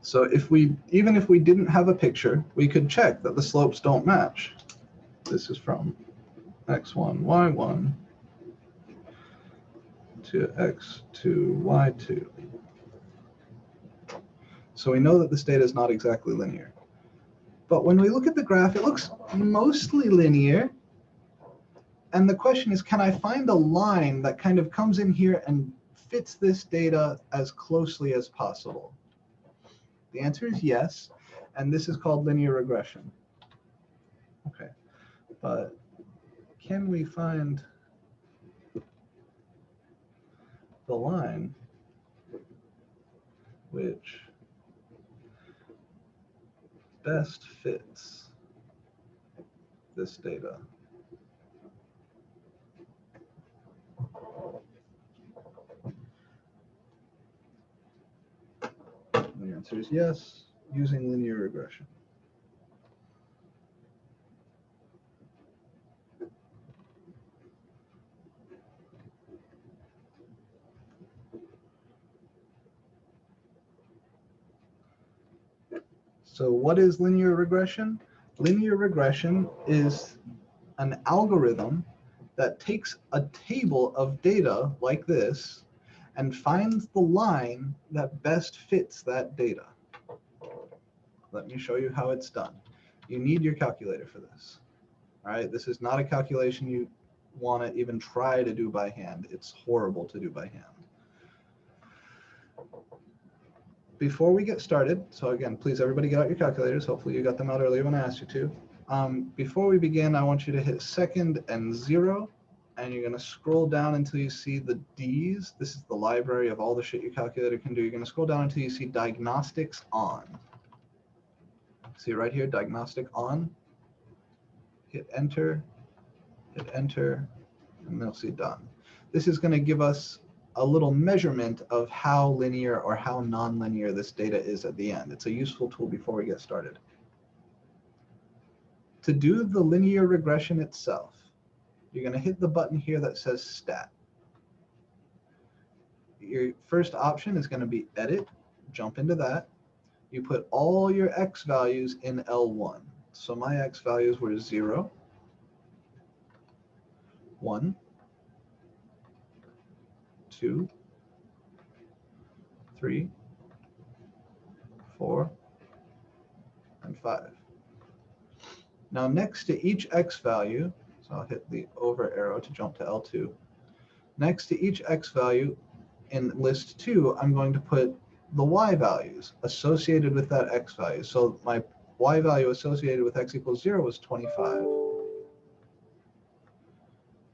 So even if we didn't have a picture, we could check that the slopes don't match. This is from x1, y1 to x2, y2. So we know that this data is not exactly linear. But when we look at the graph, it looks mostly linear. And the question is, can I find a line that kind of comes in here and fits this data as closely as possible? The answer is yes, and this is called linear regression. Okay, but can we find the line which best fits this data? The answer is yes, using linear regression. So what is linear regression? Linear regression is an algorithm that takes a table of data like this and finds the line that best fits that data. Let me show you how it's done. You need your calculator for this. All right, this is not a calculation you want to even try to do by hand. It's horrible to do by hand. Before we get started, so again, please everybody get out your calculators. Hopefully you got them out earlier when I asked you to. Before we begin, I want you to hit second and 0, and you're going to scroll down until you see the D's. This is the library of all the shit your calculator can do. You're going to scroll down until you see diagnostics on. See right here, diagnostic on. Hit enter, and then you'll see done. This is going to give us a little measurement of how linear or how nonlinear this data is at the end. It's a useful tool before we get started. To do the linear regression itself, you're going to hit the button here that says stat. Your first option is going to be edit. Jump into that. You put all your x values in L1. So my x values were 0, 1, 2, 3, 4, and 5. Now next to each x value, so I'll hit the over arrow to jump to L2. Next to each x value in list 2, I'm going to put the y values associated with that x value. So my y value associated with x equals 0 was 25.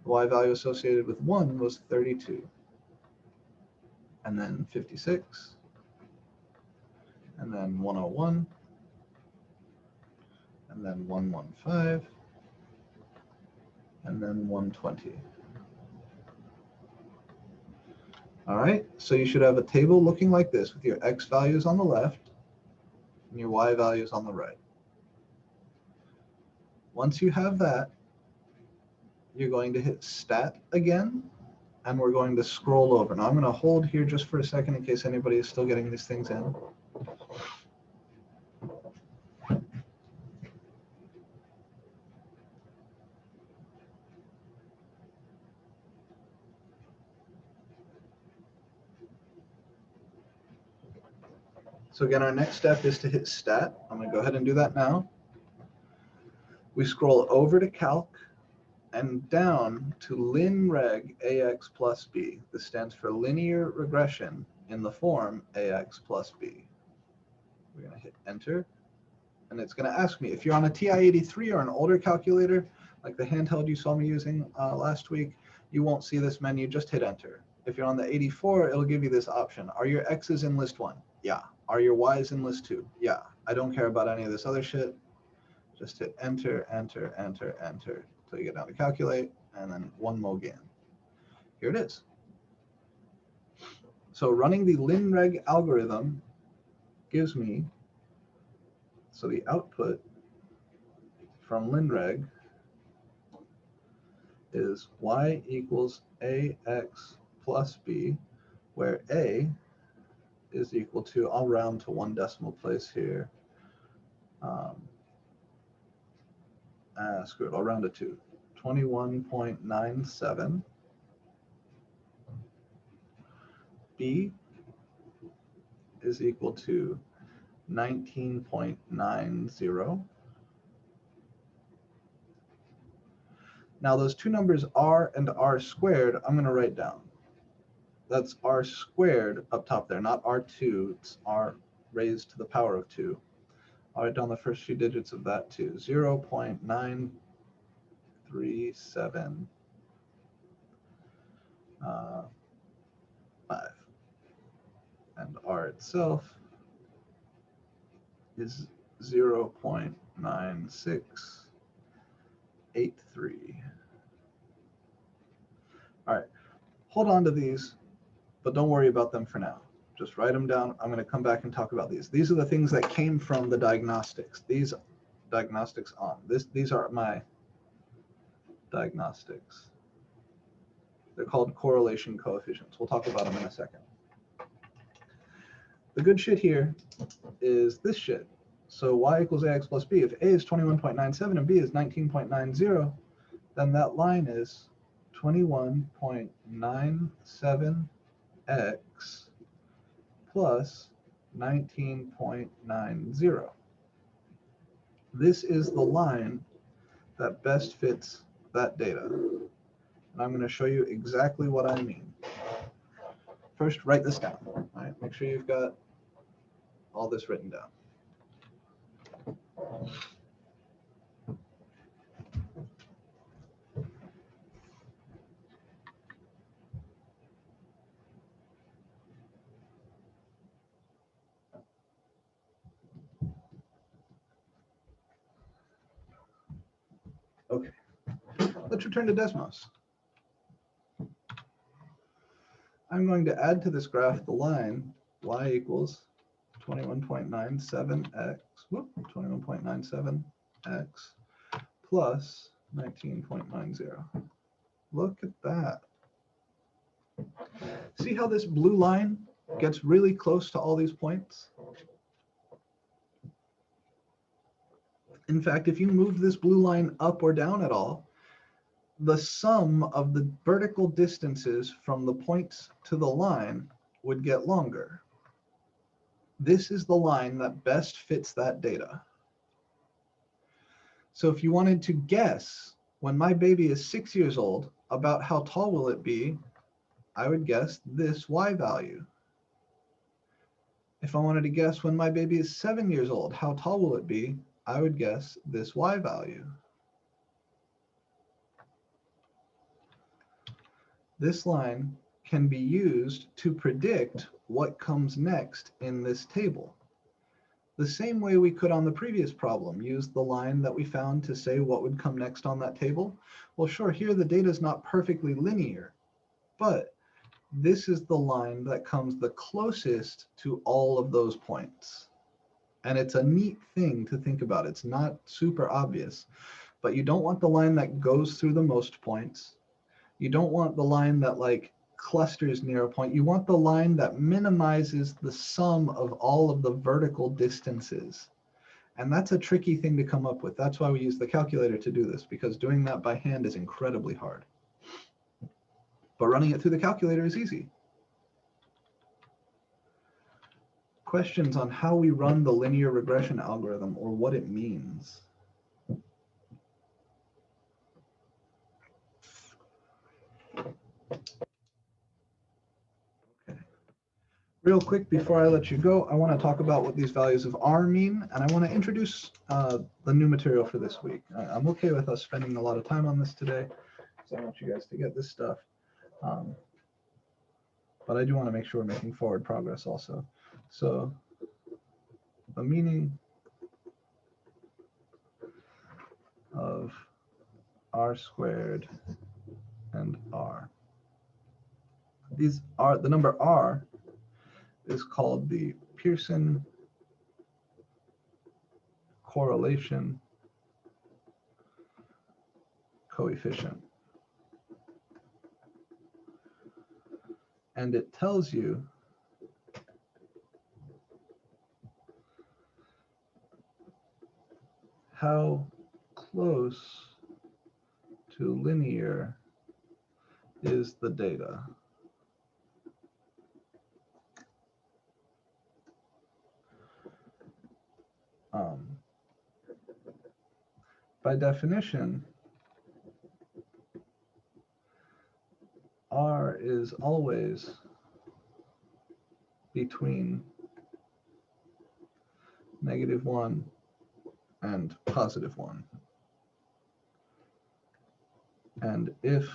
The y value associated with 1 was 32. And then 56. And then 101. And then 115. And then 120. All right, so you should have a table looking like this with your x values on the left and your y values on the right. Once you have that, you're going to hit stat again, and we're going to scroll over. Now I'm going to hold here just for a second in case anybody is still getting these things in. So again, our next step is to hit stat. I'm going to go ahead and do that now. We scroll over to calc and down to linreg ax plus b. This stands for linear regression in the form ax plus b. We're going to hit enter, and it's going to ask me if you're on a TI-83 or an older calculator, Like the handheld you saw me using last week, you won't see this menu, just hit enter. If you're on the 84, it'll give you this option. Are your X's in list 1? Yeah. Are your Y's in list 2? Yeah. I don't care about any of this other shit. Just hit enter, enter, enter, enter, until you get down to calculate, and then one more again. Here it is. So running the linreg algorithm gives me, so the output from linreg is y equals ax plus b, where a is equal to, I'll round to 1 decimal place here. Screw it, I'll round it to 21.97. B is equal to 19.90. Now those two numbers r and r squared, I'm going to write down. That's r squared up top there, not r2. It's r raised to the power of 2. I'll write down the first few digits of that too. 0.937 5. And r itself is 0.9683. All right, hold on to these, but don't worry about them for now. Just write them down. I'm going to come back and talk about these. These are the things that came from the diagnostics. These diagnostics on. These are my diagnostics. They're called correlation coefficients. We'll talk about them in a second. The good shit here is this shit. So y equals ax plus b. If a is 21.97 and b is 19.90, then that line is 21.97x plus 19.90. This is the line that best fits that data. And I'm going to show you exactly what I mean. First, write this down. All right, make sure you've got all this written down. Okay, let's return to Desmos. I'm going to add to this graph the line y equals 21.97x, 21.97x plus 19.90. Look at that. See how this blue line gets really close to all these points? In fact, if you move this blue line up or down at all, the sum of the vertical distances from the points to the line would get longer. This is the line that best fits that data. So if you wanted to guess when my baby is 6 years old, about how tall will it be, I would guess this y value. If I wanted to guess when my baby is 7 years old, how tall will it be, I would guess this y value. This line can be used to predict what comes next in this table. The same way we could on the previous problem, use the line that we found to say what would come next on that table. Well, sure, here the data is not perfectly linear, but this is the line that comes the closest to all of those points. And it's a neat thing to think about. It's not super obvious, but you don't want the line that goes through the most points. You don't want the line that like clusters near a point. You want the line that minimizes the sum of all of the vertical distances. And that's a tricky thing to come up with. That's why we use the calculator to do this, because doing that by hand is incredibly hard. But running it through the calculator is easy. Questions on how we run the linear regression algorithm or what it means? Okay. Real quick, before I let you go, I want to talk about what these values of R mean, and I want to introduce the new material for this week. I'm okay with us spending a lot of time on this today, because I want you guys to get this stuff. But I do want to make sure we're making forward progress also. So the meaning of R squared and R. These are, the number R is called the Pearson correlation coefficient. And it tells you how close to linear is the data. By definition, R is always between -1 and +1. And if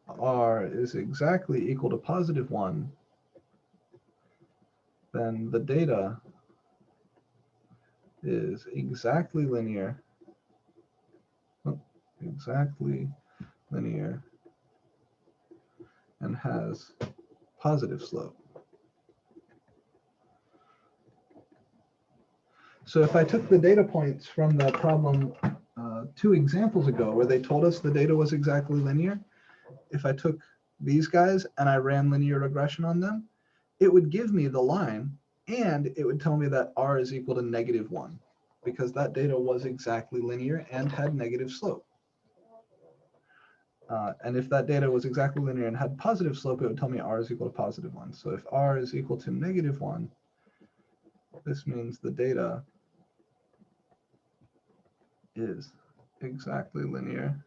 R is exactly equal to +1, then the data is exactly linear, and has positive slope. So if I took the data points from the problem 2 examples ago where they told us the data was exactly linear, if I took these guys and I ran linear regression on them, it would give me the line and it would tell me that R is equal to -1 because that data was exactly linear and had negative slope. And if that data was exactly linear and had positive slope, it would tell me R is equal to +1. So if R is equal to -1, this means the data is exactly linear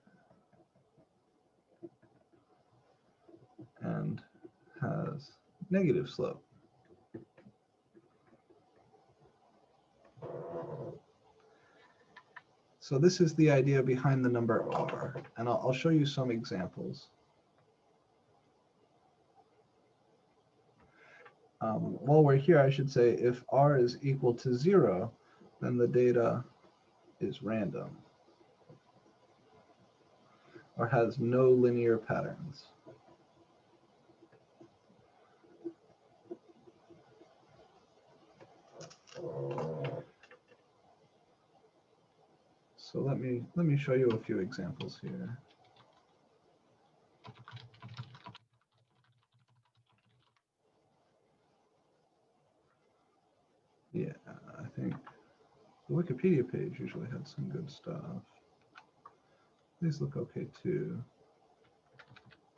and has negative slope. So this is the idea behind the number R, and I'll show you some examples. While we're here, I should say if R is equal to 0, then the data is random or has no linear patterns. So let me show you a few examples here. Yeah, I think the Wikipedia page usually had some good stuff. These look okay too.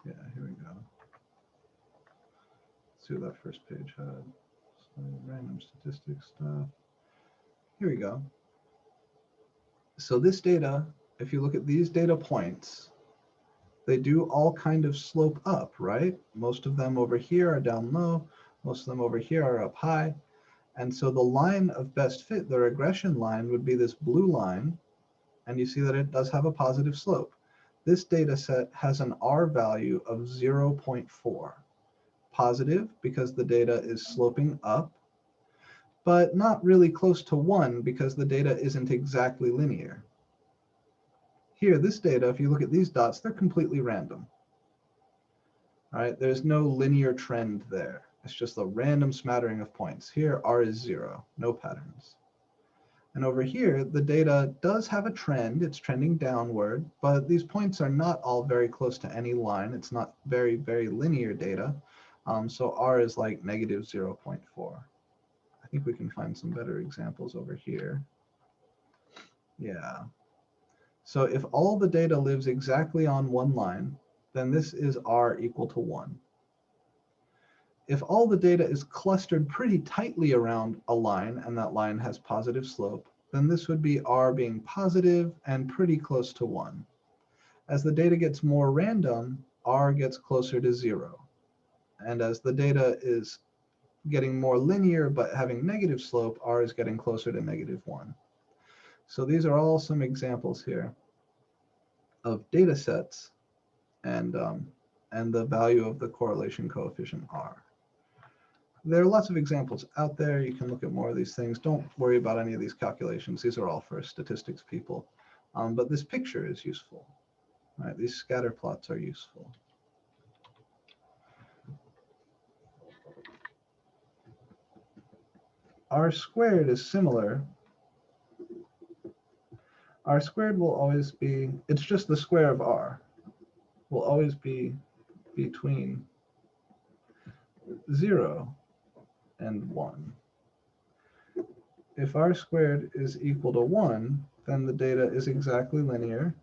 Yeah, here we go. Let's see what that first page had. Some random statistics stuff. Here we go. So this data, if you look at these data points, they do all kind of slope up, right? Most of them over here are down low. Most of them over here are up high. And so the line of best fit, the regression line, would be this blue line. And you see that it does have a positive slope. This data set has an R value of 0.4. Positive because the data is sloping up, but not really close to 1 because the data isn't exactly linear. Here, this data, if you look at these dots, they're completely random. All right, there's no linear trend there. It's just a random smattering of points. Here, R is 0, no patterns. And over here, the data does have a trend. It's trending downward, but these points are not all very close to any line. It's not very, very linear data. So R is like -0.4. I think we can find some better examples over here. Yeah. So if all the data lives exactly on one line, then this is R equal to 1. If all the data is clustered pretty tightly around a line and that line has positive slope, then this would be R being positive and pretty close to 1. As the data gets more random, R gets closer to 0. And as the data is getting more linear but having negative slope, R is getting closer to -1. So these are all some examples here of data sets and the value of the correlation coefficient R. There are lots of examples out there. You can look at more of these things. Don't worry about any of these calculations. These are all for statistics people. But this picture is useful. Right? These scatter plots are useful. R squared is similar. R squared will always be, it's just the square of R, will always be between 0 and 1. If R squared is equal to 1, then the data is exactly linear.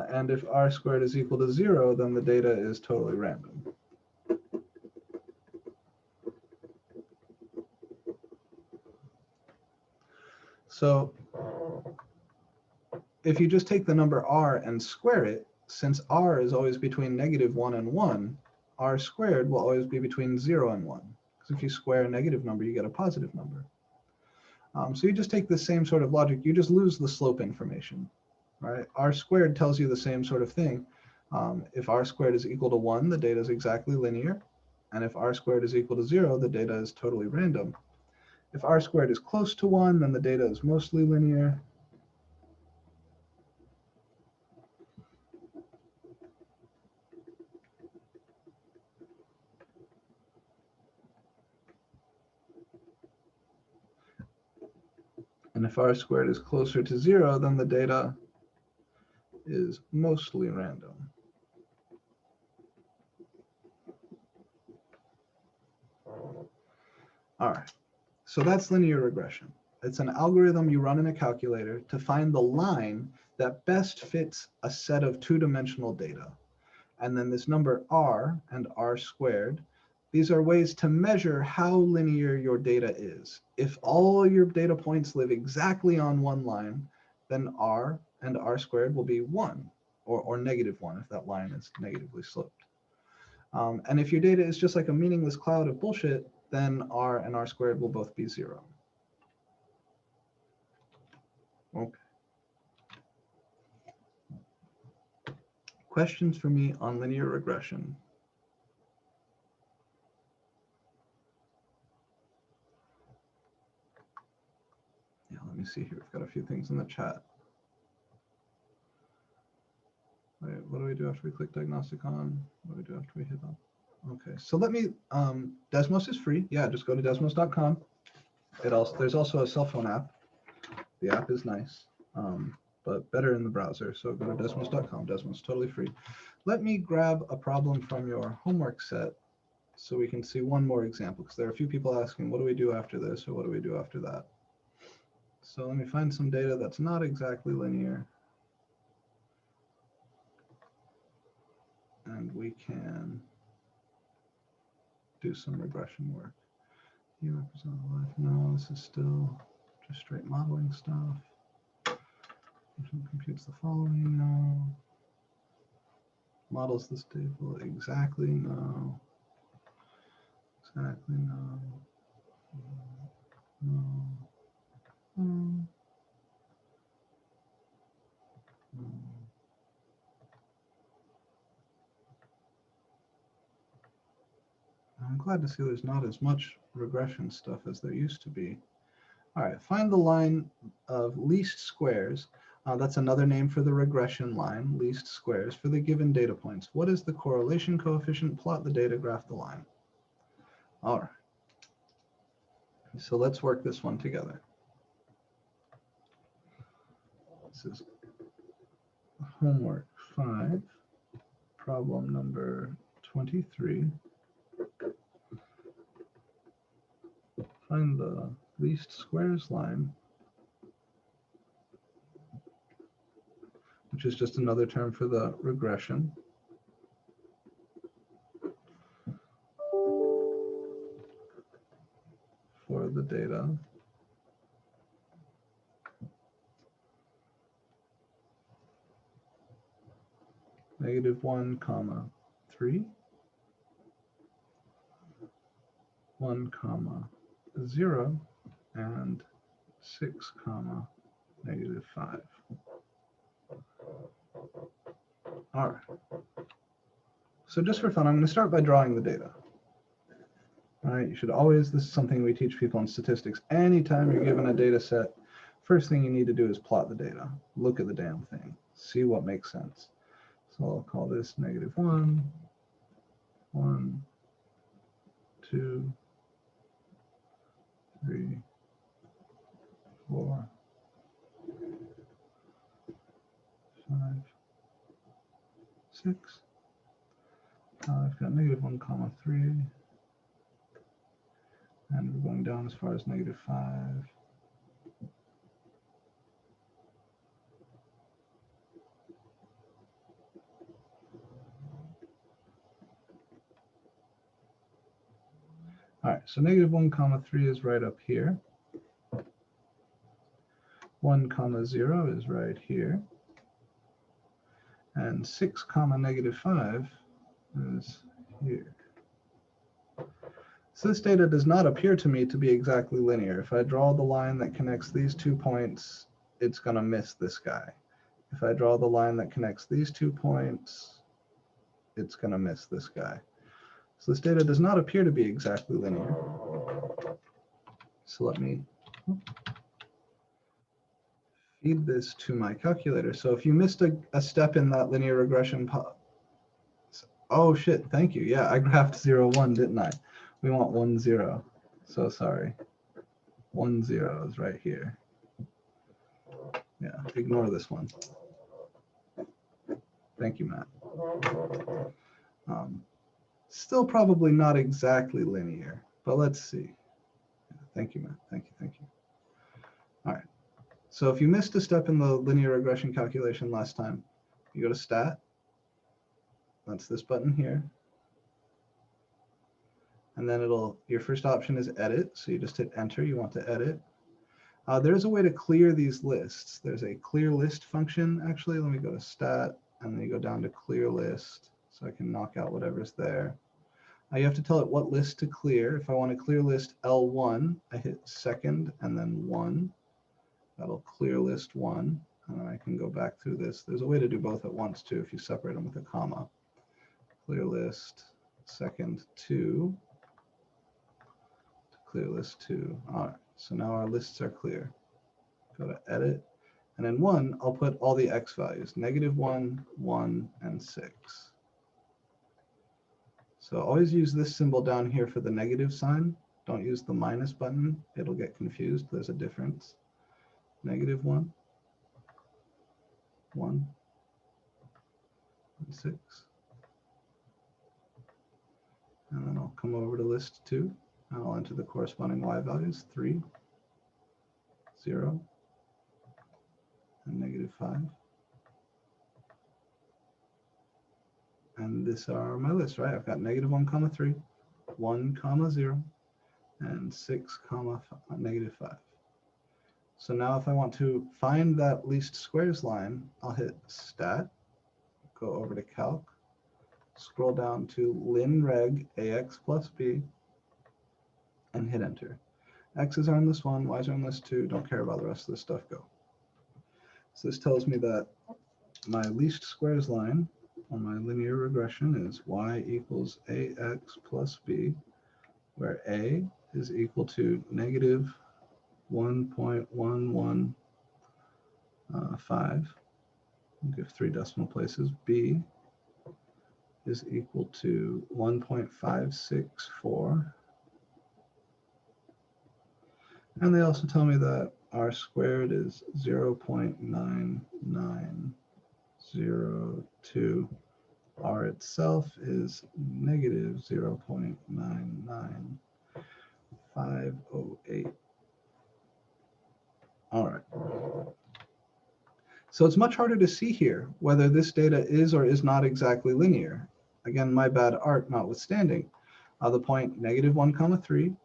And if R squared is equal to 0, then the data is totally random. So if you just take the number R and square it, since R is always between -1 and 1, R squared will always be between 0 and 1. Because if you square a negative number, you get a positive number. So you just take the same sort of logic, you just lose the slope information, right? R squared tells you the same sort of thing. If R squared is equal to 1, the data is exactly linear. And if R squared is equal to 0, the data is totally random. If R squared is close to 1, then the data is mostly linear. And if R squared is closer to 0, then the data is mostly random. All right, so that's linear regression. It's an algorithm you run in a calculator to find the line that best fits a set of two-dimensional data. And then this number R and R squared, these are ways to measure how linear your data is. If all your data points live exactly on one line, then R and R squared will be 1, or -1 if that line is negatively sloped. And if your data is just like a meaningless cloud of bullshit, then R and R squared will both be 0. Okay. Questions for me on linear regression? Yeah, let me see here. We've got a few things in the chat. Wait, what do we do after we click diagnostic on? What do we do after we hit on? Okay, so let me, Desmos is free. Yeah, just go to desmos.com. There's also a cell phone app. The app is nice, but better in the browser. So go to desmos.com. Desmos, totally free. Let me grab a problem from your homework set so we can see one more example, because there are a few people asking, what do we do after this, or what do we do after that? So let me find some data that's not exactly linear. And we can do some regression work. You represent life? No, this is still just straight modeling stuff. Function computes the following? No. Models this table? Exactly no. Exactly no. No. No. No. I'm glad to see there's not as much regression stuff as there used to be. All right, find the line of least squares. That's another name for the regression line, least squares, for the given data points. What is the correlation coefficient? Plot the data, graph the line. All right. So let's work this one together. This is homework 5, problem number 23. Find the least squares line, which is just another term for the regression. For the data. -1, 3, 1, 0, and 6, -5. All right. So just for fun, I'm going to start by drawing the data. All right, you should always, this is something we teach people in statistics. Anytime you're given a data set, first thing you need to do is plot the data. Look at the damn thing. See what makes sense. So I'll call this -1, 1, 2, 3, 4, 5, 6. I've got -1, 3. And we're going down as far as -5. All right, so -1, 3 is right up here. 1, 0 is right here. And 6, -5 is here. So this data does not appear to me to be exactly linear. If I draw the line that connects these 2 points, it's going to miss this guy. If I draw the line that connects these 2 points, it's going to miss this guy. So this data does not appear to be exactly linear. So let me feed this to my calculator. So if you missed a step in that linear regression, oh shit, thank you. Yeah, I graphed 0, 1, didn't I? We want 1, 0. So sorry. 1, 0 is right here. Yeah, ignore this one. Thank you, Matt. Still probably not exactly linear, but let's see. Thank you, Matt. Thank you, thank you. All right. So if you missed a step in the linear regression calculation last time, you go to Stat. That's this button here. And then your first option is Edit. So you just hit Enter. You want to edit. There's a way to clear these lists. There's a clear list function, actually. Let me go to Stat, and then you go down to Clear List, so I can knock out whatever's there. You have to tell it what list to clear. If I want to clear list L1, I hit second and then 1. That'll clear list 1, and then I can go back through this. There's a way to do both at once, too, if you separate them with a comma. Clear list second 2. Clear list 2. All right, so now our lists are clear. Go to Edit. And in 1, I'll put all the x values, -1, 1, and 6. So always use this symbol down here for the negative sign. Don't use the minus button. It'll get confused. There's a difference. -1, 1, and 6. And then I'll come over to list 2, and I'll enter the corresponding y values, 3, 0, and -5. And these are my lists, right? I've got -1, 3, 1, 0, and 6, -5. So now if I want to find that least squares line, I'll hit Stat, go over to Calc, scroll down to linreg ax plus b, and hit Enter. X's are in list 1, Y's are in list 2, don't care about the rest of this stuff, go. So this tells me that my least squares line on my linear regression is y equals ax plus b, where a is equal to -1.115. I'll give 3 decimal places. B is equal to 1.564. And they also tell me that r squared is 0.9902. R itself is -0.99508. All right. So it's much harder to see here whether this data is or is not exactly linear. Again, my bad art notwithstanding. The point -1, 3,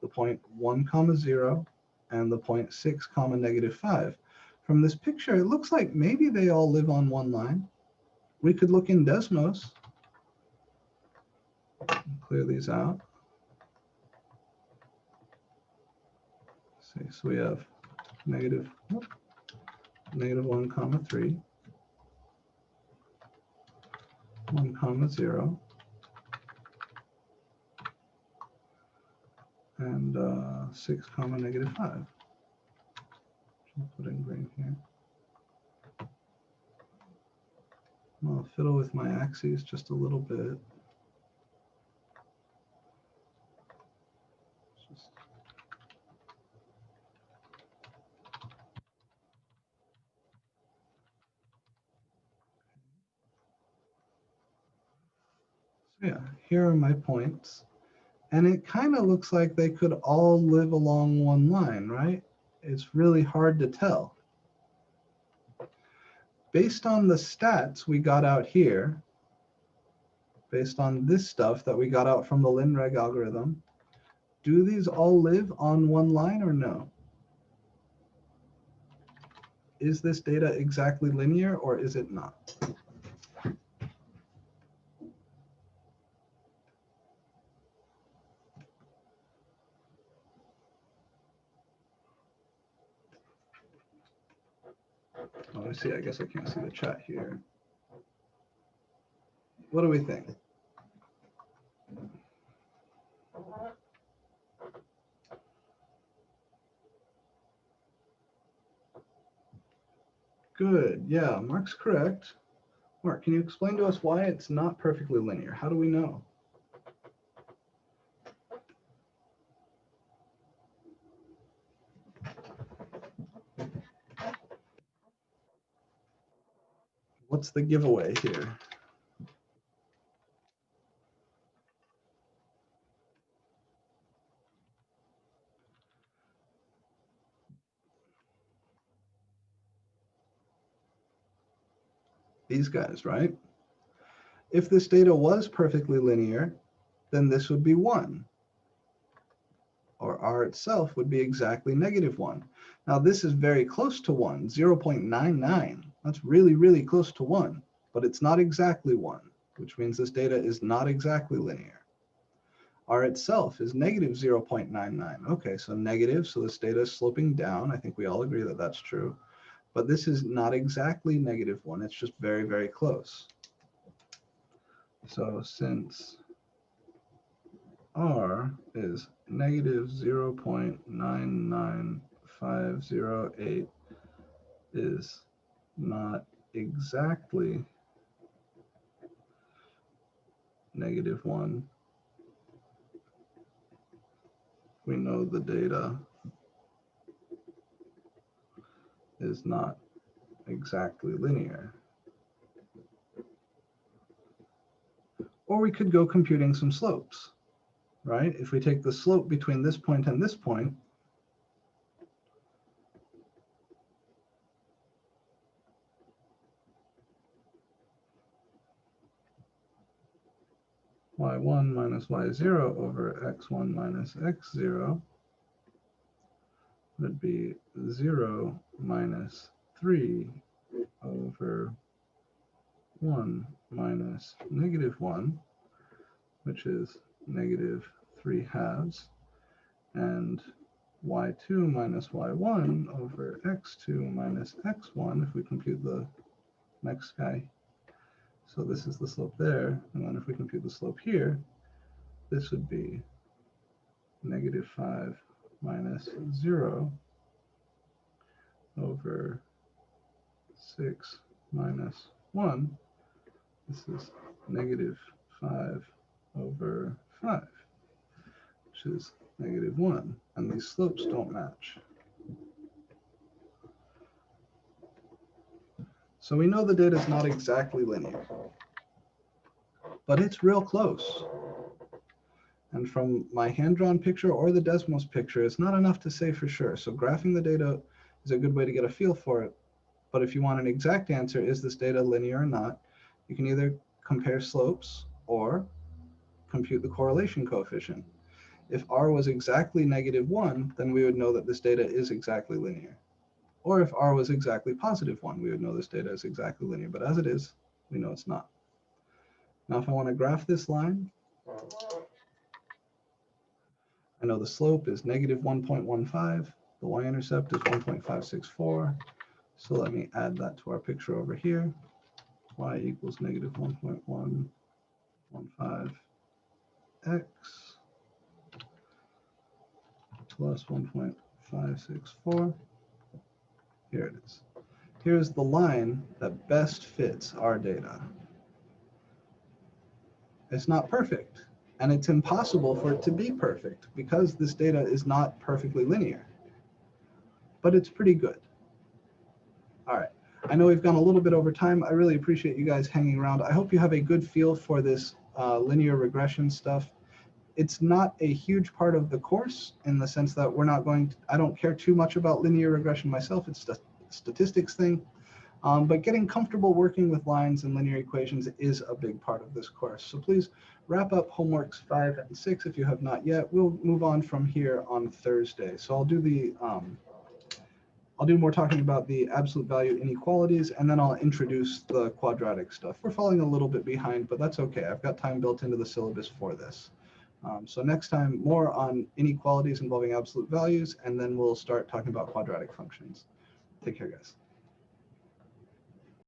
the point 1, 0, and the point 6, -5. From this picture, it looks like maybe they all live on one line. We could look in Desmos, clear these out. See, so we have negative 1 comma 3, 1 comma 0, and 6 comma negative 5. I'll put in green here. I'll fiddle with my axes just a little bit. So yeah, here are my points. And it kind of looks like they could all live along one line, right? It's really hard to tell. Based on the stats we got out here, based on this stuff that we got out from the LinReg algorithm, do these all live on one line or no? Is this data exactly linear or is it not? Oh, I see. I guess I can't see the chat here. What do we think? Good. Yeah, Mark's correct. Mark, can you explain to us why it's not perfectly linear? How do we know? What's the giveaway here? These guys, right? If this data was perfectly linear, then this would be 1. Or R itself would be exactly -1. Now this is very close to 1, 0.99. That's really, really close to 1, but it's not exactly 1, which means this data is not exactly linear. R itself is -0.99. Okay, so negative, so this data is sloping down. I think we all agree that that's true. But this is not exactly -1. It's just very, very close. So since R is -0.99508 is not exactly -1, we know the data is not exactly linear. Or we could go computing some slopes, right? If we take the slope between this point and this point, y1 minus y0 over x1 minus x0 would be 0 minus 3 over 1 minus -1, which is -3/2, and y2 minus y1 over x2 minus x1, if we compute the next guy. So this is the slope there, and then if we compute the slope here, this would be -5 minus 0 over 6 minus 1. This is -5 over 5, which is -1, and these slopes don't match. So we know the data is not exactly linear, but it's real close. And from my hand-drawn picture or the Desmos picture, it's not enough to say for sure. So graphing the data is a good way to get a feel for it. But if you want an exact answer, is this data linear or not, you can either compare slopes or compute the correlation coefficient. If R was exactly -1, then we would know that this data is exactly linear. Or if R was exactly +1, we would know this data is exactly linear. But as it is, We know it's not. Now, if I want to graph this line, I know the slope is negative 1.15. The y-intercept is 1.564. So let me add that to our picture over here. Y equals negative 1.115x plus 1.564. Here it is. Here's the line that best fits our data. It's not perfect, and it's impossible for it to be perfect because this data is not perfectly linear, but it's pretty good. All right, I know we've gone a little bit over time. I really appreciate you guys hanging around. I hope you have a good feel for this linear regression stuff. It's not a huge part of the course in the sense that we're not going to, I don't care too much about linear regression myself. It's a statistics thing. But getting comfortable working with lines and linear equations is a big part of this course. So please wrap up homeworks 5 and 6 if you have not yet. We'll move on from here on Thursday. So I'll do more talking about the absolute value inequalities, and then I'll introduce the quadratic stuff. We're falling a little bit behind, but that's okay. I've got time built into the syllabus for this. So next time, more on inequalities involving absolute values, and then we'll start talking about quadratic functions. Take care, guys.